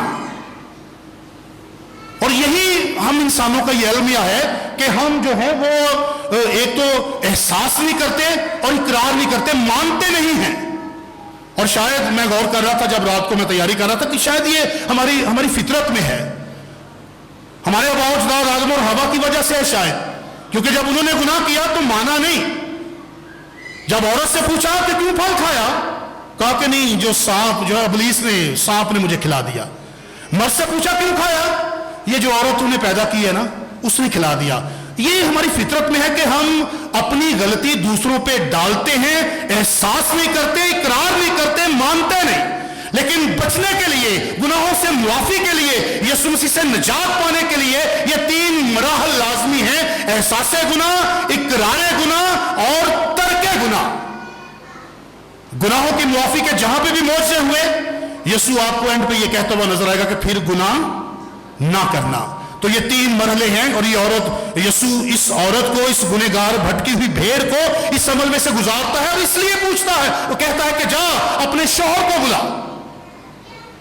और यही हम इंसानों का यह अलमिया है कि हम जो है वो एक तो एहसास नहीं करते और इकरार नहीं करते, मानते नहीं हैं। और शायद मैं गौर कर रहा था जब रात को मैं तैयारी कर रहा था कि शायद ये हमारी फितरत में है, हमारे आबाओ अजदाद आदम और हवा की वजह से है शायद, क्योंकि जब उन्होंने गुनाह किया तो माना नहीं। जब औरत से पूछा कि क्यों फल खाया, कहा कि नहीं, जो सांप जो है इब्लीस ने, सांप ने मुझे खिला दिया। मर्द से पूछा क्यों खाया, ये जो औरत तूने पैदा की है ना, उसने खिला दिया। ये हमारी फितरत में है कि हम अपनी गलती दूसरों पे डालते हैं, एहसास नहीं करते, इकरार नहीं करते, मानते नहीं। लेकिन बचने के लिए, गुनाहों से मुआफी के लिए, यीशु मसीह से निजात पाने के लिए ये 3 मराहल लाजमी हैं: एहसास गुनाह, इकरार गुनाह और तर्क गुनाह। गुनाहों की मुआफी के जहां पे भी मोर्चे हुए, यीशु आपको एंड पे ये कहता हुआ नजर आएगा कि फिर गुनाह ना करना। तो ये 3 मरहले हैं और ये औरत, यीशु इस औरत को, इस गुनहगार भटकी हुई भेड़ को इस अमल में से गुजारता है और इसलिए पूछता है, वो कहता है कि जा अपने शौहर को बुला।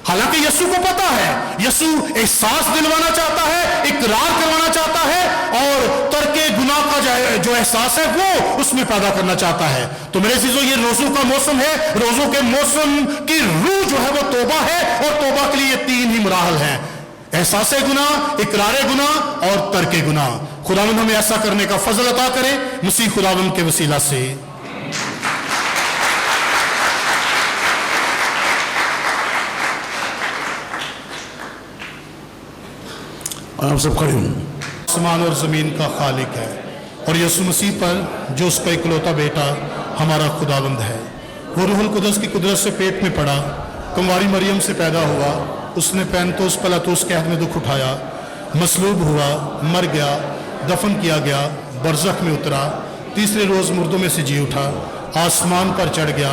हालांकि यीशु को पता है, यीशु एहसास दिलवाना चाहता है, इकरार करवाना चाहता है और तर्के गुनाह का जो एहसास है वो उसमें पैदा करना चाहता है। तो मेरे चीजों, ये रोजों का मौसम है, रोजों के मौसम की रूह जो है वो तौबा है और तौबा के लिए ये 3 ही मराहल हैं: एहसास गुनाह, इकरार गुनाह और तर्क गुनाह। खुदावंद हमें ऐसा करने का फजल अता करे, मसीह खुदावंद के वसीला से। आप सब खड़े हों। आसमान और जमीन का खालिक है और यीशु मसीह पर जो उसका इकलौता बेटा हमारा खुदावंद है, वो रूहुल कुदस की कुदरत से पेट में पड़ा, कुंवारी मरियम से पैदा हुआ, उसने पैंतोस पलातोस के हद में दुख उठाया, मसलूब हुआ, मर गया, दफन किया गया, बरज़ख में उतरा, तीसरे रोज मुर्दों में से जी उठा, आसमान पर चढ़ गया,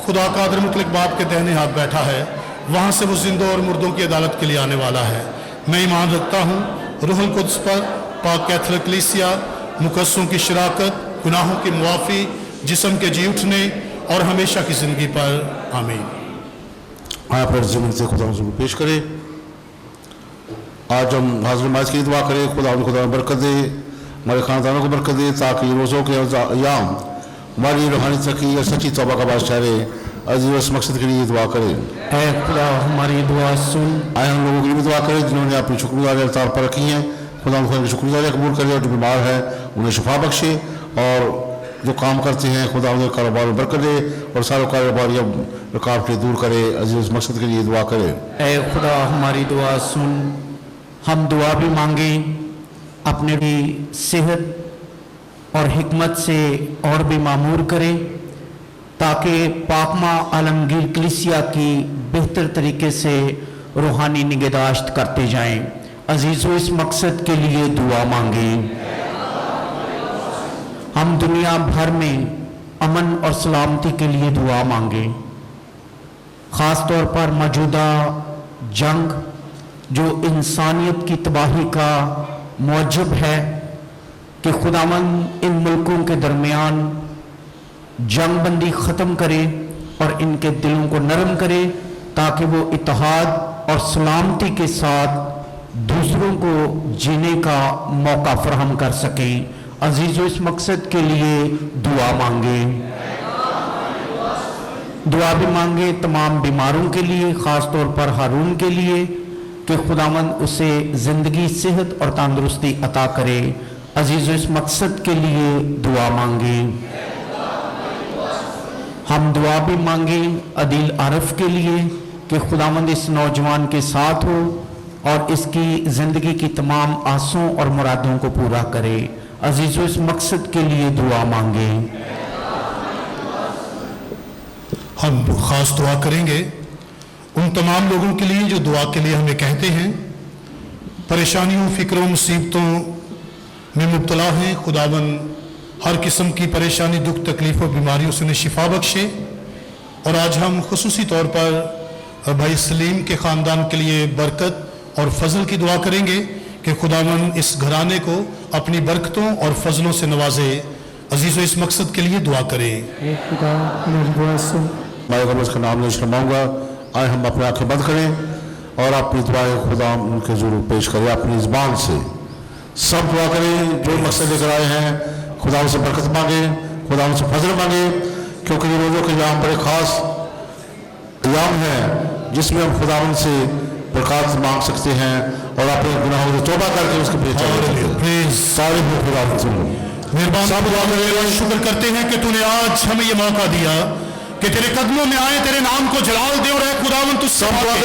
खुदा का कादिर मुतलक बाप के दाहिने हाथ बैठा है, वहाँ से वो जिंदों और मुर्दों की अदालत के लिए आने वाला है। मैं ईमान रखता हूँ रूहुल कुद्स पर, पाक कैथोलिक कलीसिया, मुकद्दसों की शराकत, गुनाहों की मुआफ़ी, जिस्म के जी उठने और हमेशा की ज़िंदगी पर। आमीन। आप ज़मीन से खुदा को पेश करें। आज हम हाज़िर माइज की दुआ करें, खुदा बरकत दे, हमारे ख़ानदानों को बरकत दे, ताकि रोज़ों के अयाम हमारी रूहानी तरक्की और सच्ची तौबा का बायस ठहरे। अजीज़ इस मकसद के लिए दुआ करें। ऐ खुदा हमारी दुआ सुन। आए हम लोगों के लिए भी दुआ करें जिन्होंने अपनी शुक्रगुजारी अवतार पर रखी हैं। खुदा खुदा की शुक्रगुजारी कबूल करे और जो बीमार है उन्हें शिफा बख्शे, और जो काम करते हैं खुदा उन्हें कारोबार में बरकत दे और सारे कारोबार या रुकावटें दूर करे। अजीज़ इस मकसद के लिए दुआ करें। ऐ खुदा हमारी दुआ सुन। हम दुआ भी मांगें, अपने भी सेहत और हिकमत से और भी मामूर करें, ताकि पाकमा आलमगीर कलीसिया की बेहतर तरीके से रूहानी निगहदाश्त करते जाएं। अजीज़ों, इस मकसद के लिए दुआ मांगें। हम दुनिया भर में अमन और सलामती के लिए दुआ मांगें, ख़ास तौर पर मौजूदा जंग जो इंसानियत की तबाही का मौजब है, कि खुदावंद इन मुल्कों के दरमियान जंग बंदी ख़त्म करे और इनके दिलों को नरम करे, ताकि वो इत्तेहाद और सलामती के साथ दूसरों को जीने का मौका फराहम कर सकें। अजीज़ों, इस मकसद के लिए दुआ मांगें। दुआ भी मांगे तमाम बीमारों के लिए, ख़ास तौर पर हारून के लिए कि खुदावंद उसे ज़िंदगी, सेहत और तंदुरुस्ती अता करे। अजीज़ इस मकसद के लिए दुआ मांगे। हम दुआ भी मांगे अदील आरफ के लिए कि खुदावंद इस नौजवान के साथ हो और इसकी ज़िंदगी की तमाम आसों और मुरादों को पूरा करे। अजीज़ों इस मकसद के लिए दुआ मांगे। हम खास दुआ करेंगे उन तमाम लोगों के लिए जो दुआ के लिए हमें कहते हैं, परेशानियों, फिक्रों, मुसीबतों में मुब्तला हैं। खुदावन हर किस्म की परेशानी, दुख, तकलीफ और बीमारियों से उन्हें शिफा बख्शे। और आज हम खुसूसी तौर पर भाई सलीम के ख़ानदान के लिए बरकत और फजल की दुआ करेंगे कि खुदावन इस घराने को अपनी बरकतों और फजलों से नवाजे। अजीज़ों इस मकसद के लिए दुआ करें। मैं का नाम ले शर्माऊँगा। आए हम अपनी आंखें बंद करें और अपनी दुआएं खुदा उनके ज़रूर पेश करें। अपनी ज़बान से सब दुआ करें, जो मकसद लेकर आए हैं खुदा से बरकत मांगे, खुदा से फजल मांगे, क्योंकि ये रोज़ों के अयाम बड़े ख़ास अयाम हैं जिसमें हम खुदा से बरकत मांग सकते हैं और अपने गुनाहों से तौबा करके उसके पीछे सारे खुदा से मेहरबान सब दुआ करें। शुक्र करते हैं कि तूने आज हमें ये मौका दिया कि तेरे कदमों में आए, तेरे नाम को जलाल दे। और खुदावन तू सब आज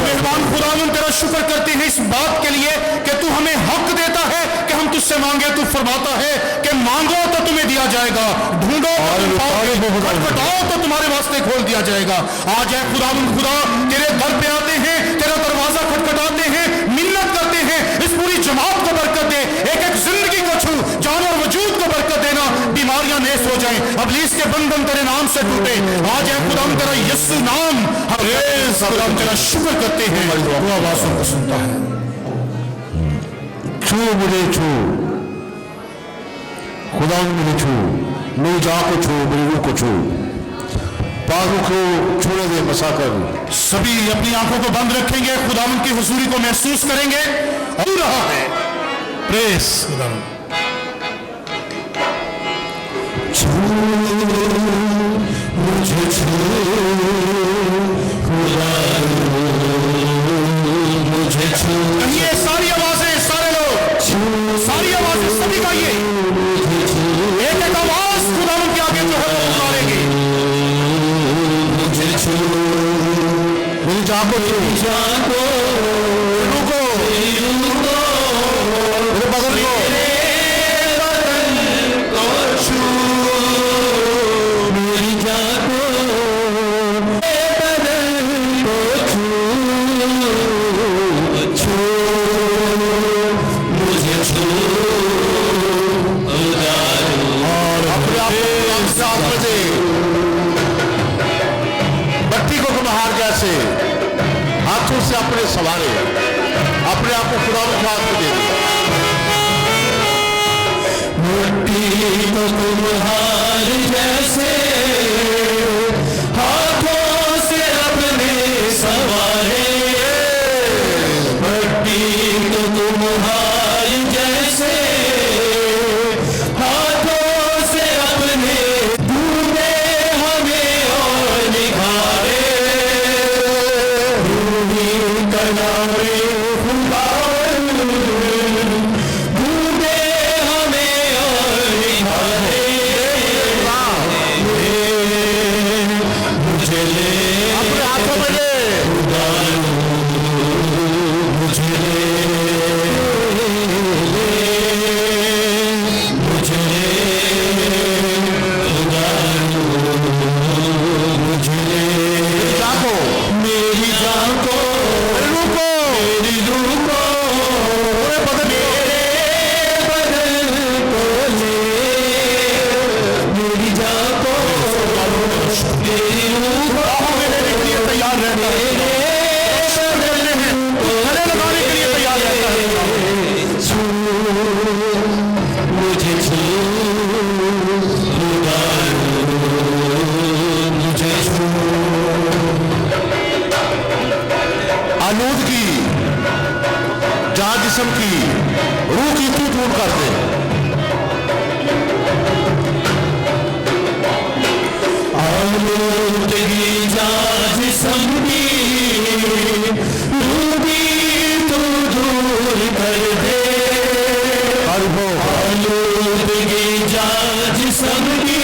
मेहरबान खुदावन तेरा शुक्र करते हैं इस बात के लिए कि तू हमें हक देता है कि हम तुझसे मांगे। तू फरमाता है कि मांगो तो तुम्हें दिया जाएगा, ढूंढो तो पाओगे, खटखटाओ तो तुम्हारे वास्ते खोल दिया जाएगा। आज है खुदावन खुदा तेरे दर पे आते हैं, तेरा दरवाजा खटखटाते हैं, मिन्नत करते हैं इस पूरी जमात को बरकत दे, एक एक जिंदगी को छू, जान और वजूद को बरकत देना, बीमारियां नेस हो जाएं, अबलीस के बंधन तेरे नाम से टूटे। आज है खुदा तेरा यीशु नाम हम तेरा शुक्र करते हैं, वो आवाज़ों को सुनता है। छू मुझे, छू खुदा मुझे, छू मेरी जान को, छू मेरी रूह को, छू बाजू को छूने दे बसा कर। सभी अपनी आंखों को बंद रखेंगे, खुदा की हुजूरी को महसूस करेंगे। और रहा है प्रेस खुदा मुझे छू खुदा, मुझे छू। ये सारी आवाजें, सारे लोग, सारी आवाजें सभी का ये एक एक आवाज खुदा के आगे जो है वो उतारेंगे। मुझे छू, मेरी जान को, जान को, रुको, मेरे बदन को, बत्ती को बाहर जैसे हाथों से अपने सवारे अपने आप को खुदा के हाथ में दे मिट्टी को तुम्हार जैसे हाथों से अपने सवारे, मिट्टी को तुम्हार जैसे हाथों से अपने ढूंढे हमें और निखारे, ढूंढी कलावे ढूंढे हमें और निखारे, मुझे ले अपने हाथों में ले, मुझे ले, मुझे मेरी जान को, मेरी रूह को, मेरे बदन को ले, मेरी जान को, मेरी रूह को, तैयार रहता है, गले लगाने के लिए तैयार रहता है। छू मुझे, छू मुझे छू। आलूदगी जहां जिस्म की रूह की तू दूर कर दे। आलूदगी आलूदगी जा जिस्म की रूह की तू दूर कर दे आलूदगी जा जिस्म की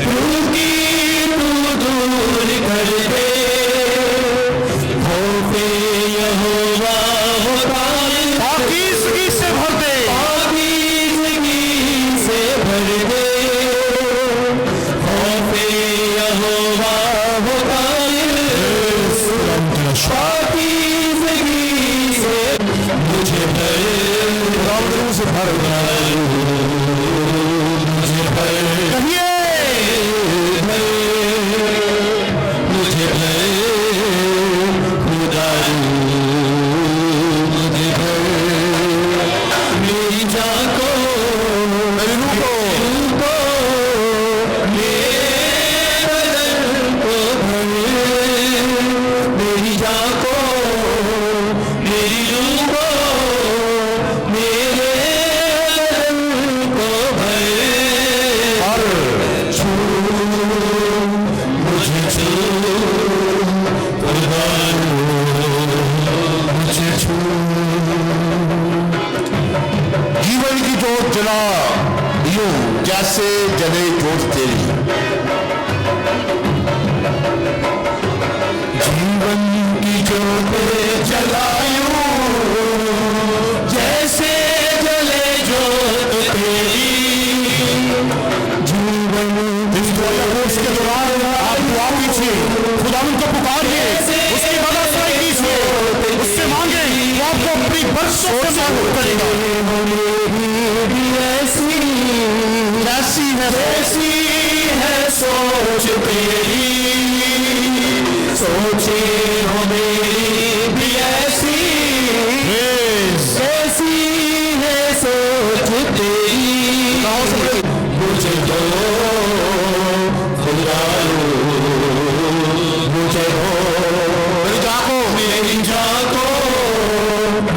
रूह की तू दूर कर दे खौफे यहोवा होता है पाकीज़गी से भर दे पाकीज़गी से भर दे खौफे यहोवा होता है पाकीज़गी से मुझे से भर मुझे कहिए मुझे खुदा मुझे मेरी जान को मेरी रूह को मेरे बदन को भर मेरी जान को मेरी रूह को मेरे बदन को भर और मुझे छू खुदा मुझे छू जीवन की जोत जला यूं जैसे जले जोत तेरी जीवन की जोत जलायूं जैसे जले जोत तेरी जीवन उसके दौरान आप दुआ कीजिए खुदा उनको पुकारिए उसकी मदद कीजिए उससे मांगे वो आपको अपनी बरसों से मालूम करेगा कैसी है सोच तेरी सोचे हो मेरी भी ऐसी कैसी है सोच तेरी मुझे तो खुदा मुझे हो मेरी जाको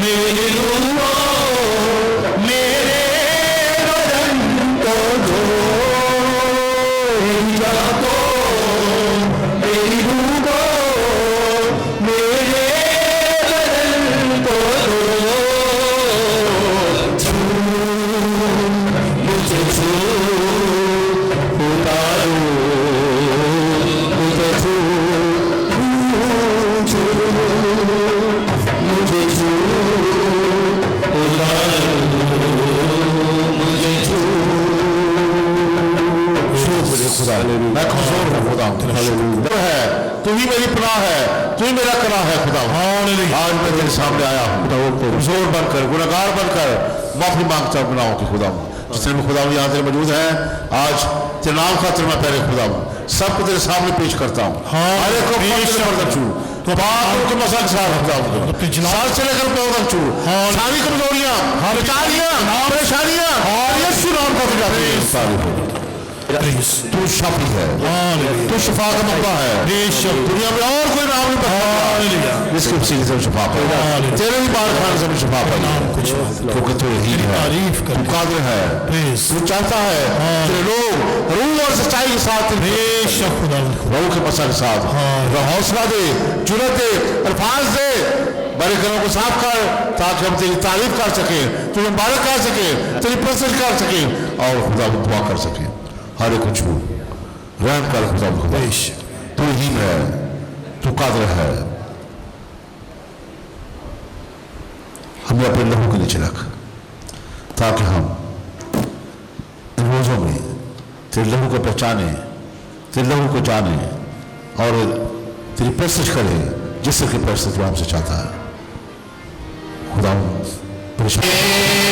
मेरी रूह मेरे बदन को दो मेरी जाको मेरी रूह मेरे बदन को दो छू मुझे छू उतारो मुझे छू मुझे छू उतारो मुझे छू खुदा मैं कमजोर हूँ खुदा है तू ही मेरी पनाह है तू ही मेरा करा है खुदा आज मैं तेरे सामने आया हूँ कमजोर बनकर गुनहगार बनकर माफी मांगता हूँ गुनाहों की खुदा जितने भी खुदा यहाँ तेरे मौजूद हैं आज तेरे नाम खातिर मैं पहले खुदा सबको तेरे सामने पेश करता हूँ हर एक को तो मसा के साथ रखता हूँ साल से लेकर पाँव तक छू सारी कमजोरियाँ परेशानियाँ यीशु नाम का तू शाफी है तू शफा का मौका है दुनिया में और कोई नाम नहीं पता जिसके वसीले से शफा पाए तेरे ही बाल खाने से शफा पाए क्योंकि तू यही है तू कादिर है तू चाहता है तेरे लोग रूह और सच्चाई के साथ रूह के मसा के साथ हौसला दे जुर्रत दे अल्फाज दे बड़े घरों को साफ कर ताकि हम तेरी तारीफ कर सके तुझे मुबारक कर सके तेरी प्रशंसा कर सके और खुदा को दुआ कर सके हर एक को छू रहम कर खुदा तू ही है तू कादिर है हमें अपने लहू के नीचे रख ताकि हम इन रोजों में तेरे लहू को पहचाने तेरे लहू को जाने और तेरी प्रस्तुत करें जिससे कि प्रस्तुत हमसे चाहता है खुदा परेशान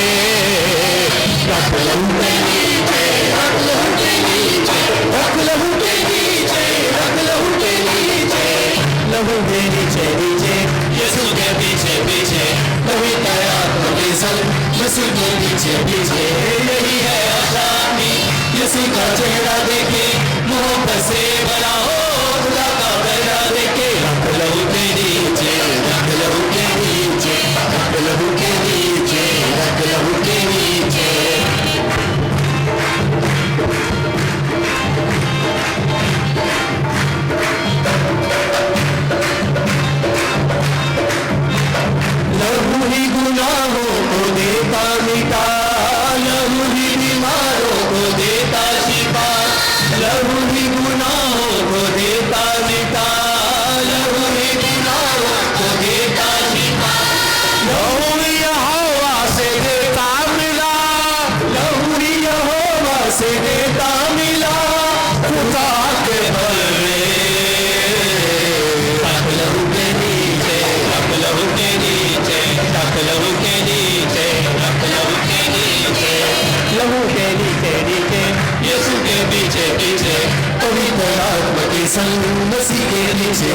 लहू के नीचे नीचे यीशु के पीछे पीछे कभी दया कभी सल्म यीशु के पीछे पीछे यही है आसानी यीशु का चेहरा देखे मोहब्बत से बनाओ खुदा का चेहरा देखे रख लहू के नीचे रख लहू के नीचे रख लहू के नीचे रख लहू के नीचे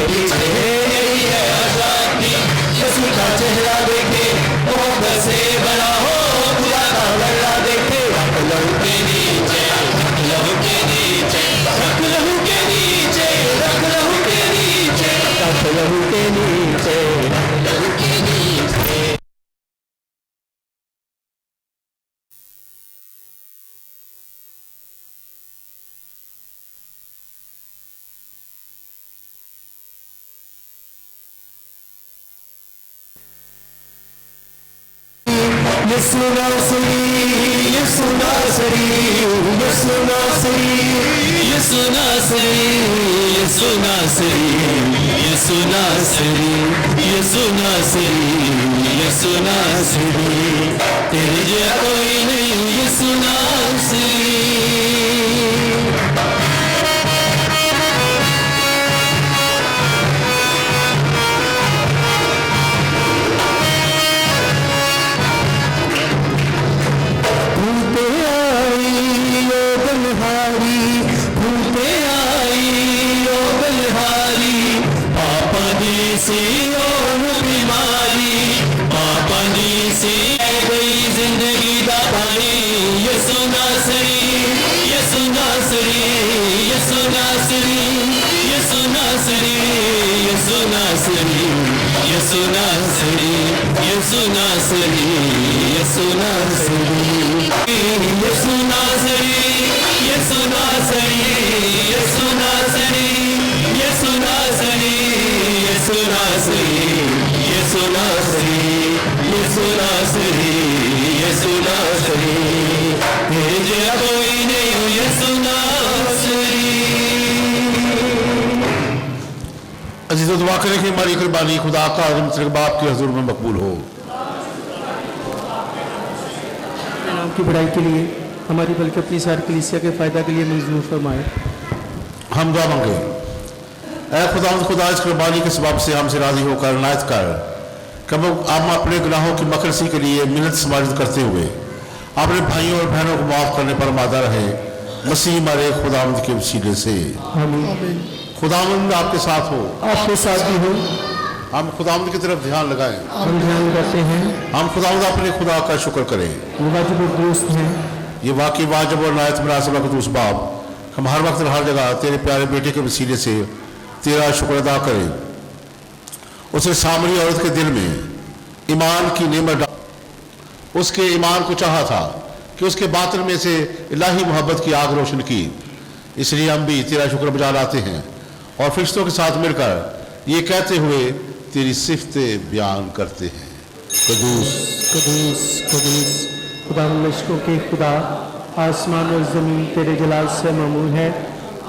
पीछे यही है आजादी। यीशु का चेहरा देखे मोहब्बत से बना हो, खुदा का बल्ला देखे रख लहू के नीचे, रख लहू के नीचे, रख लहू के नीचे, रख लहू के नीचे, रख लहू के नीचे, रख लहू के नीचे। यीशु नासरी, यीशु नासरी, यीशु नासरी, यीशु नासरी, यीशु नासरी, यीशु नासरी, यीशु नासरी, यीशु नासरी, तेरे जैसा कोई नहीं, यीशु नासरी। से और बीमारी पापनी से गई जिंदगी दा पानी। यीशु नासरी, यीशु नासरी, यीशु नासरी, यीशु नासरी, यीशु नासरी, यीशु नासरी, यीशु नासरी, यीशु नासरी, यीशु नासरी, यीशु नासरी, यीशु नासरी, यीशु नासरी, यीशु नासरी, यीशु नासरी, यीशु नासरी, यीशु नासरी, तेरे जैसा कोई नहीं, यीशु नासरी। अजीज़ दुआ करें कि हमारी कुर्बानी खुदा का आज़म तेरे बाप के हजूर में मकबूल हो। नाम की बढ़ाई के लिए हमारी बल्कि अपनी सारी कलीसिया के फ़ायदा के लिए मंजूर फरमाए। हम दुआ मांगे। ऐ खुदा इस कुर्बानी के सबब से हमसे राजी होकर इनायत कर कब हम अपने गुनाहों की मकरसी के लिए मिन्नत समाजित करते हुए अपने भाइयों और बहनों को माफ़ करने पर आमादा रहे मसीह हमारे खुदावंद के वसीले से। आमीन। खुदावंद आपके साथ हो, आपके साथ भी हो। हम खुदावंद की तरफ ध्यान लगाएं। हम ध्यान करते हैं, हम खुदावंद अपने खुदा का शुक्र करें। वो वाजिब और दुरुस्त हैं। ये वाकई वाजिब और नायत मुनासिब कदूस बाप हम हर वक्त और हर जगह तेरे प्यारे बेटे के वसीले से तेरा शुक्र अदा करें। उसने सामरी औरत के दिल में ईमान की नेमत डाल, उसके ईमान को चाहा था कि उसके बातिन में से इलाही मोहब्बत की आग रोशन की। इसलिए हम भी तेरा शुक्र बजा लाते हैं और फरिश्तों के साथ मिलकर ये कहते हुए तेरी सिफ़तें बयान करते हैं। कदूस कदूस कदूस खुदा लश्कों के खुदा, आसमान और ज़मीन तेरे जलाल से मामूल है।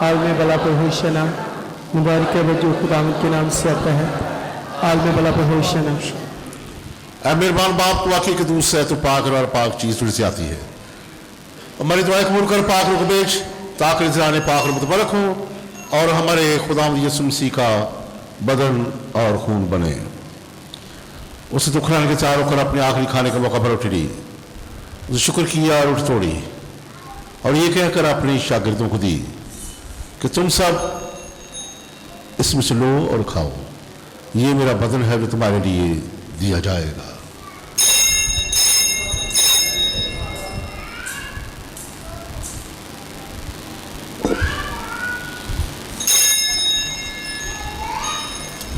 हाल में भला पर होशना, मुबारक है जो खुदा के नाम से आता है। हाल में भला पर होशना। ऐ मेहरबान बाप, तो वाकई कदूस है, तो पाक और पाक चीज़ तुझ से आती है। हमारी दुआएं कबूल कर पाक रुख बेच, ताकि निज़रान पाक और मुतबरक हो और हमारे खुदावंद यीशु मसीह का बदन और खून बने। उसे दुखराने के चारों कर अपने आखिरी खाने का मौका पर उठी, उसे शुक्र किया और उठ तोड़ी और ये कहकर अपने शागिर्दों को दी कि तुम सब इसमें से लो और खाओ, ये मेरा बदन है जो तुम्हारे लिए दिया जाएगा।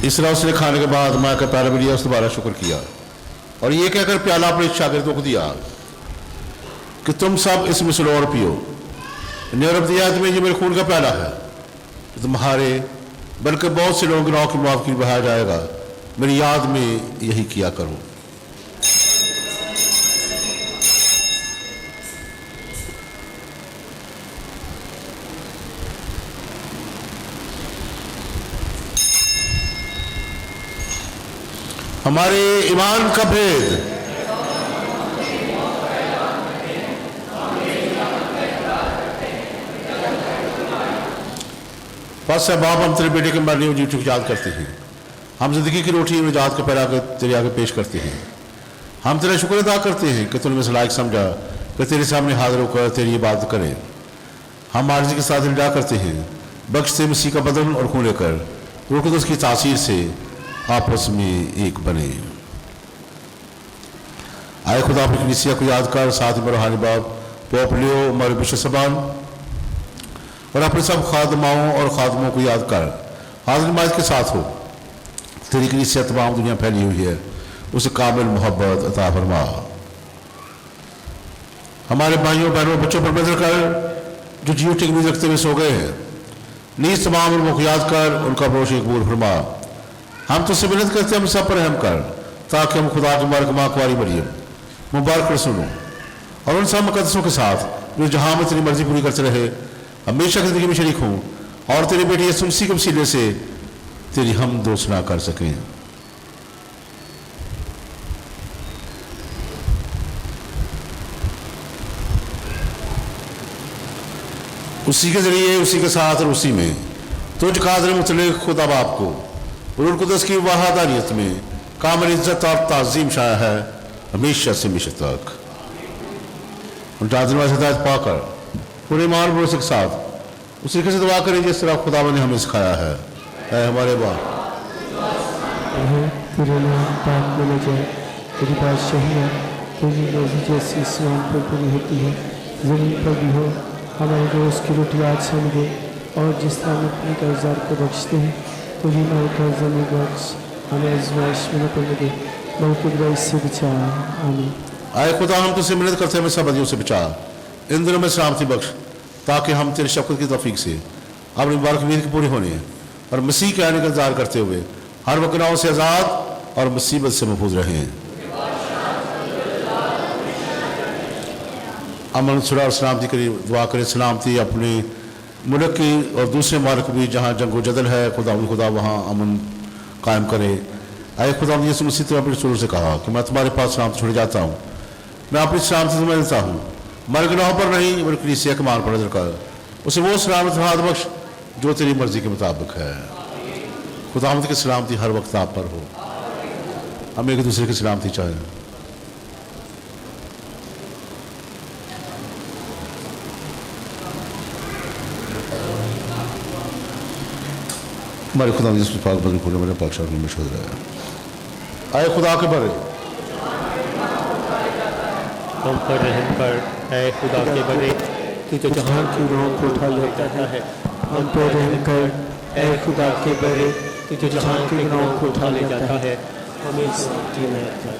इस तरह उसने खाने के बाद माँ का प्याला भी लिया, उसने दोबारा शुक्र किया और ये कहकर प्याला अपने शागिर्दों को दिया कि तुम सब इसमें से लो और पियो, निरवधियात में ये मेरे खून का प्याला है, तुम्हारे बल्कि बहुत से लोगों गुनाहों की माफ़ी बहाया जाएगा। मेरी याद में यही किया करो। हमारे ईमान का भेद। बस है बाप, हम तेरे बेटे के मरने और जीने को याद करते हैं। हम जिंदगी की रोटी निजात के पैरा तेरे आगे पेश करते हैं। हम तेरा शुक्र अदा करते हैं कि तूने में लायक समझा कि तेरे सामने हाजिर होकर तेरी इबादत करें। हम आर्जी के साथ निदा करते हैं, बख्श से मसीह का बदन और खून लेकर रूह कुदस की तासीर से आपस में एक बने। आए खुदा अपनी कलीसिया को याद कर, साथ में रूहानी बाप पोप लियो हमारे विश्व सबान और अपने सब खादमाओं और खादमों को याद कर, हाजिर नमाज के साथ हो। तेरी कलीसिया तमाम दुनिया फैली हुई है, उसे कामिल मोहब्बत अता फरमा। हमारे भाइयों बहनों बच्चों पर नजर कर जो जियो टिकनी रखते हुए सो गए हैं, नीज तमाम उनको को याद कर, उनका बोझ कबूल फरमा। हम तुझसे विनती करते हैं, हम सब पर रहम कर, ताकि हम खुदा की मुबारक माँ कुंवारी मरियम मुबारक रसूलों और उन सब मुकद्दसों के साथ जो जहाँ में तेरी मर्जी पूरी करते रहे हमेशा जिंदगी में शरीक हों और तेरी बेटी यीशु मसीह के वसीले से तेरी हम दो सुना कर सकें। उसी के जरिए, उसी के साथ और उसी में तुझ कादर मुतल्लिक खुदा बाप को रूह कुदस की वहादानियत में कामिल इज्जत और ताज़ीम शाया है हमेशा से हमेशा तक। उन हिदायत पाकर पूरे ईमान भरोसे के साथ उसी के से दुआ करें जिस तरह खुदा ने हमें सिखाया है। ऐ हमारे बाप, तेरे नाम पाक माना जाए, तेरी बादशाही है, तेरी मर्जी जैसी आसमान पर पूरी होती है ज़मीन पर भी हो। हमारे रोज़ की रोटी आज से हमें दे और जिस तरह हम अपने कर्जदार को बख्शते हैं तो भी हमारे कर्जा में बख्श, हमें आज़माइश में न पड़ने दे, बहुत बुराई से बचा। आमीन। आए खुदा हम तुझसे मिन्नत करते हैं, हमें सब बदियों से बचा, इन दिनों में सलामती बख्श, ताकि हम तेरी शफ़क़त की तौफ़ीक से अपनी मुबारक उम्मीद की पूरी होने और मसीह के आने का इंतज़ार करते हुए हर वक्त गुनाहों से आज़ाद और मुसीबत से महफूज रहें। अमन सुलह और सलामती करी दुआ करें, सलामती अपने मुल्क की और दूसरे मुल्क भी जहाँ जंग जदल है, खुदा वहाँ अमन कायम करे। आए खुदा यीशु मसीह ने अपने रसूल से कहा कि मैं तुम्हारे पास सलामती छोड़ जाता हूँ, मैं अपनी सलामती तुम्हें देता हूँ, मर गुनाहों पर नहीं बल्कि कलीसिया के माल पर नजर कर, उसे वो सलामत हाथ बख्श जो तेरी मर्जी के मुताबिक है। खुदावंद की सलामती हर वक्त आप पर हो। हम एक दूसरे की सलामती चाहें। हमारे खुदा जिस पाक बदल खोले मेरे पाक में शोध रहा है। आए खुदा के बरे हम पर रहम कर, ऐ खुदा के बरे तू जो जहां की रूहों को उठा लेता है। हम पर रहम कर, ऐ खुदा के बरे तू जो जहां की रूहों को उठा ले जाता है। हमें शांति में कर।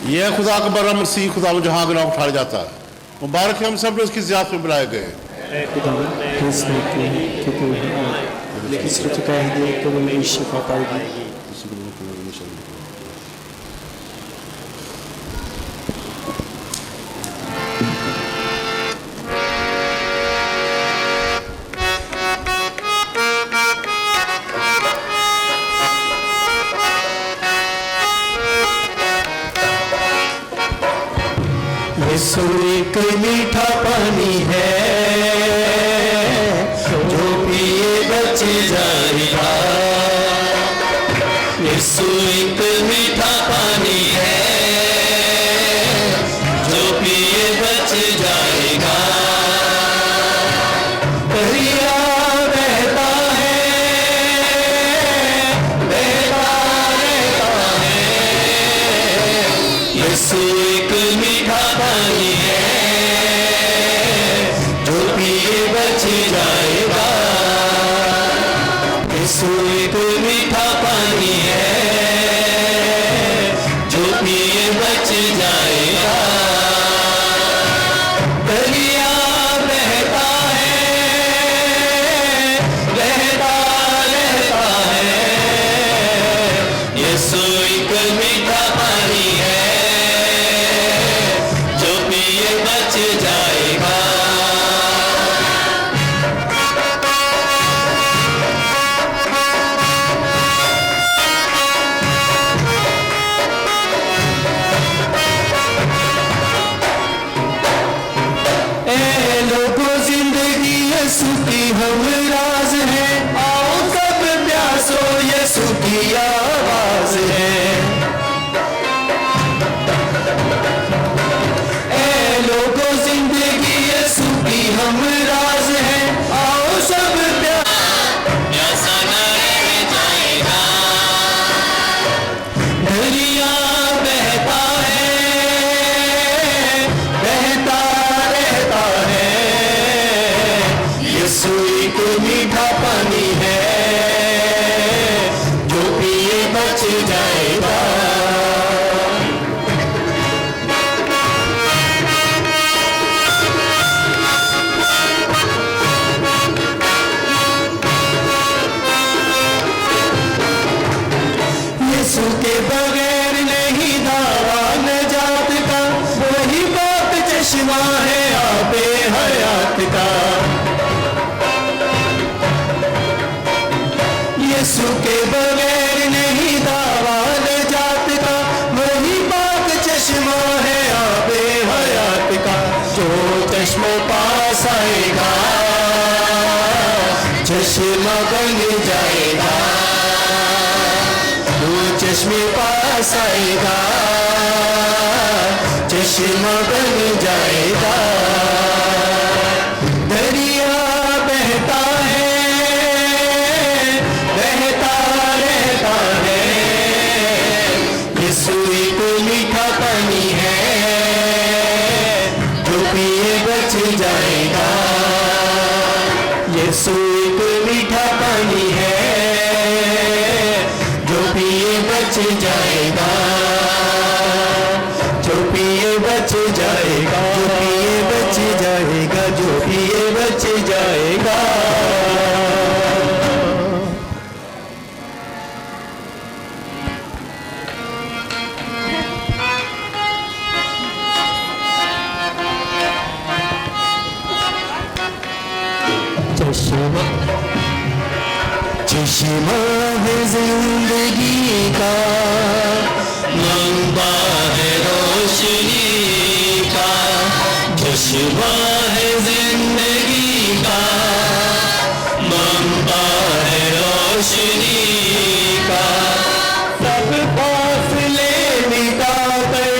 यह खुदा का बड़ा मसीह खुदा वो जहाँ गुनाह उठा जाता है। मुबारक है हम सब लोग इसकी ज़ियारत में बुलाए गए। लेकिन सिर्फ कह दे तो वो मेरी शिफा पाएगी। यीशु एक मीठा पानी है जो पिए बच जाएगा। यीशु एक मीठा पानी है जो पिए बच जाएगा। दरिया बहता है, बहता रहता है। यीशु एक मीठा पानी है जो पिए बच जाएगा। यीशु की हम राज है, आओ सब प्यासो यीशु की आवाज है। ए लोगों जिंदगी यीशु की हम राज है, आओ सब प्यासा न रह जाएगा। दरिया बहता है, बहता रहता है, यीशु एक मीठा पानी है, जो पिए बच जाएगा। यीशु के बगैर नहीं दावा नजात का, वही बात चश्मा है आबे हयात का। यीशु के बगैर नहीं दावा नजात का, वही बात चश्मा है आबे हयात का। जो चश्मे पास आएगा चश्मा बन जाएगा, वो चश्मे पास आएगा चश्मा बन जाएगा। दरिया बहता है, बहता रहता है, यीशु एक मीठा पानी है, जो पिए बच जाएगा। यीशु एक मीठा पानी है, जो पिए बच जाएगा, जो पिए बच जाएगा, जो पिए बच जाएगा, जो पिए बच जाएगा। चश्मा है जिंदगी का, मंबा है रोशनी का। चश्मा है जिंदगी का, मंबा है रोशनी का। सब फासले मिटा कर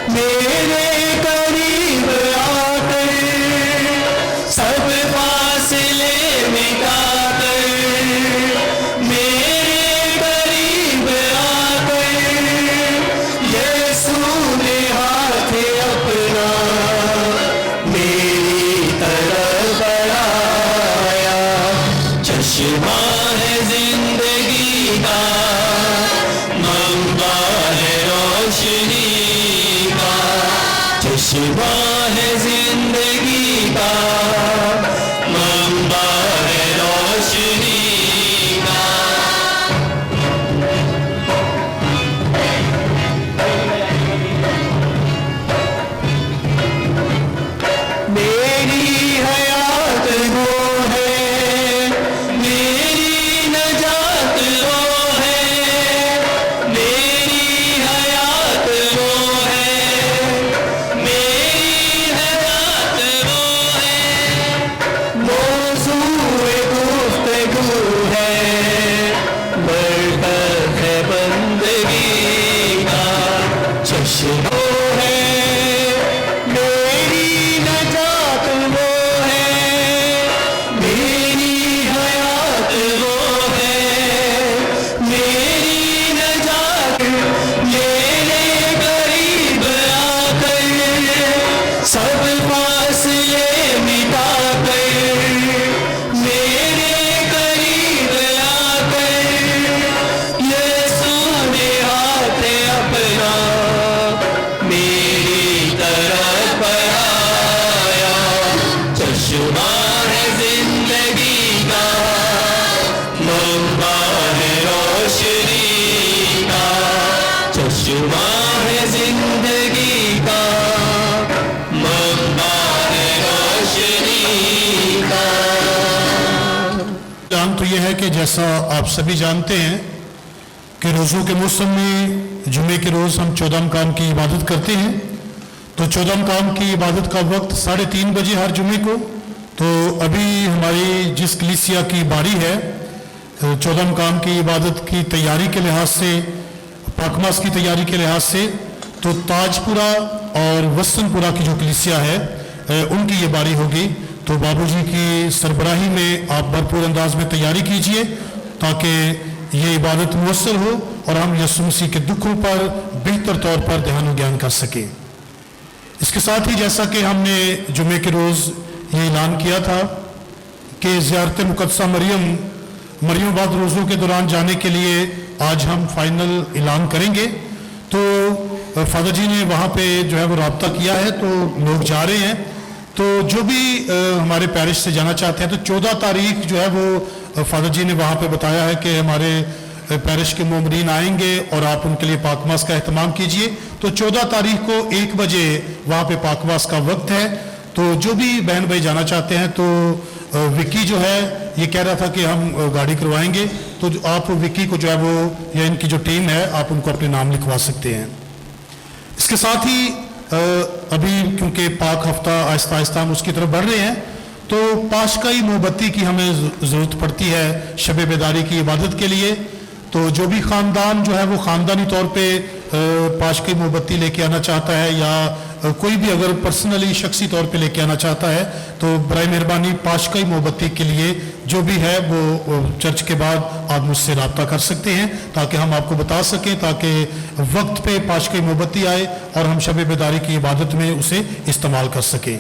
मेरे करीब आकर, सब फासले मिटा चश्मा है जिंदगी का, मंबा है रोशनी का। चश्मा है जिंदगी का, मंबा है रोशनी का। मेरी हयात वो है, मेरी नजात वो है, मेरी हयात वो है, मेरी हयात वो है। मौज़ूए गुफ्तगू है, बरकत है बंदगी का। चश्मा है, मेरी नजात वो है, मेरी हयात वो है, मेरी नजात। मेरे करीब आकर सब फासले मिटा कर, मेरे करीब आकर यीशु ने हाथ अपना मेरी तरफ बढ़ाया। चश्मा है जिंदगी का, मंबा है रोशनी का। चश्मा है जिंदगी का, मंबा है रोशनी का। जान तो यह है कि जैसा आप सभी जानते हैं कि रोज़ों के मौसम में जुमे के रोज़ हम 14 काम की इबादत करते हैं। तो 14 काम की इबादत का वक्त 3:30 बजे हर जुमे को तो अभी हमारी जिस कलीसिया की बारी है 14 मकाम की इबादत की तैयारी के लिहाज से, पाकमास की तैयारी के लिहाज से, तो ताजपुरा और वसनपुरा की जो कलीसिया है उनकी ये बारी होगी। तो बाबूजी की सरबराही में आप भरपूर अंदाज में तैयारी कीजिए ताकि ये इबादत मुयस्सर हो और हम यीशु मसीह के दुखों पर बेहतर तौर पर ध्यान ज्ञान कर सके। इसके साथ ही जैसा कि हमने जुमे के रोज़ ये ऐलान किया था कि ज़ियारत मुक़द्दसा मरियम बाद रोज़ों के दौरान जाने के लिए आज हम फाइनल ऐलान करेंगे। तो फादर जी ने वहाँ पे जो है वो रब्ता किया है, तो लोग जा रहे हैं। तो जो भी हमारे पैरिश से जाना चाहते हैं, तो 14 तारीख जो है वो फादर जी ने वहाँ पे बताया है कि हमारे पैरिश के मोमरीन आएंगे और आप उनके लिए पाकवास का एहतमाम कीजिए। तो 14 तारीख को 1 बजे वहाँ पे पाकवास का वक्त है। तो जो भी बहन भाई जाना चाहते हैं, तो विक्की जो है ये कह रहा था कि हम गाड़ी करवाएंगे, तो आप विक्की को जो है वो या इनकी जो टीम है आप उनको अपने नाम लिखवा सकते हैं। इसके साथ ही अभी क्योंकि पाक हफ्ता आहिस्ता आहिस्ता हम उसकी तरफ बढ़ रहे हैं, तो पाशकाई मोमबत्ती की हमें ज़रूरत पड़ती है शब बेदारी की इबादत के लिए। तो जो भी ख़ानदान जो है वो ख़ानदानी तौर पे पाशकाई मोमबत्ती लेके आना चाहता है या कोई भी अगर पर्सनली शख्सी तौर पे लेके आना चाहता है, तो बराए मेहरबानी पाशकाई मोमबत्ती के लिए जो भी है वो चर्च के बाद आप मुझसे रब्ता कर सकते हैं ताकि हम आपको बता सकें, ताकि वक्त पे पाशकाई मोमबत्ती आए और हम शब बेदारी की इबादत में उसे इस्तेमाल कर सकें।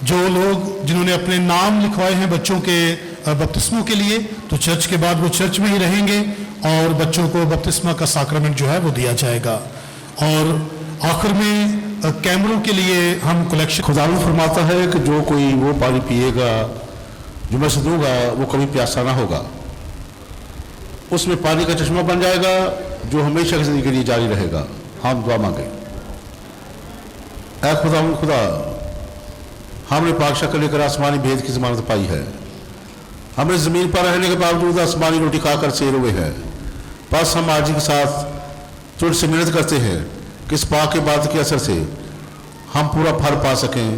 जो लोग जिन्होंने अपने नाम लिखवाए हैं बच्चों के बपतिस्मों के लिए, तो चर्च के बाद वो चर्च में ही रहेंगे और बच्चों को बपतिस्मा का साक्रामेंट जो है वो दिया जाएगा। और आखिर में कैमरों के लिए हम कलेक्शन। खुदावंद फरमाता है कि जो कोई वो पानी पिएगा जो मैं दूंगा वो कभी प्यासा ना होगा, उसमें पानी का चश्मा बन जाएगा जो हमेशा की जिंदगी के लिए जारी रहेगा। हम दुआ मांगे। ऐ खुदावंद खुदा, हमने पाक शक्ल लेकर आसमानी भेद की जमानत पाई है। हमने ज़मीन पर रहने के बावजूद आसमानी रोटी खाकर सेर हुए हैं। बस हम आजी के साथ तुझसे मिन्नत करते हैं कि इस पाक इबादत के असर से हम पूरा फल पा सकें।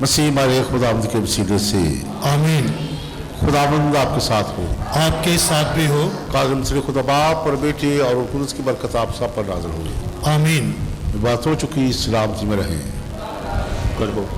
मसीह हमारे खुदावंद के वसीले से आमीन। खुदावंद आपके साथ हो, आपके साथ भी हो। काज़िम से खुदा बाप और बेटे और कुदस की बरकत आप सब पर नाज़िल हो। आमीन। बात हो चुकी, सलामती में रहें। कर दो।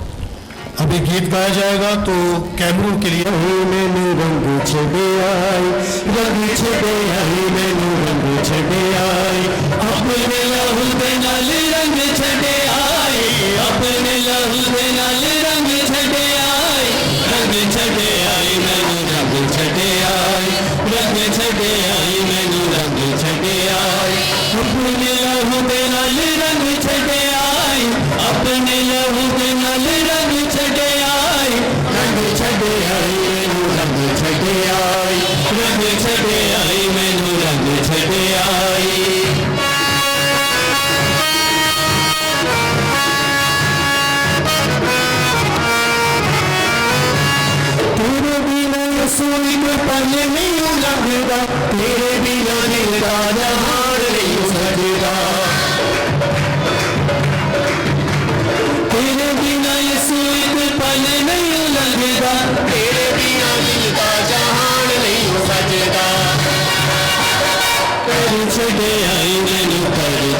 अभी गीत गाया जाएगा, तो कैमरों के लिए मैनू रंग छड़े आई, रंग छड़े आई, मैनू रंग छड़े आई, अपने लहू दे नाल रंग छड़े आई, अपने लहू दे नाल रंग छड़े आई, रंग छड़े आई, मैनू रंग छड़े आई, रंग छड़े आई, मैनू रंग छड़े आई, अपने लहू दे नाल रंग छड़े आई, अपने लहू दे नाल रंग छड़े आई, रंग छड़े आई, मैनू रंग छड़े आई, रंग छड़े आई, मैनू रंग छड़े आई। तेरे बिना सोई को पल नहीं लगदा, तेरे बिना दिल का जहान नहीं सजदा, तेरे बिना यीशु एक पल नहीं लगदा, तेरे बिना दिल का जहान नहीं सजदा। रंग छड़े आई,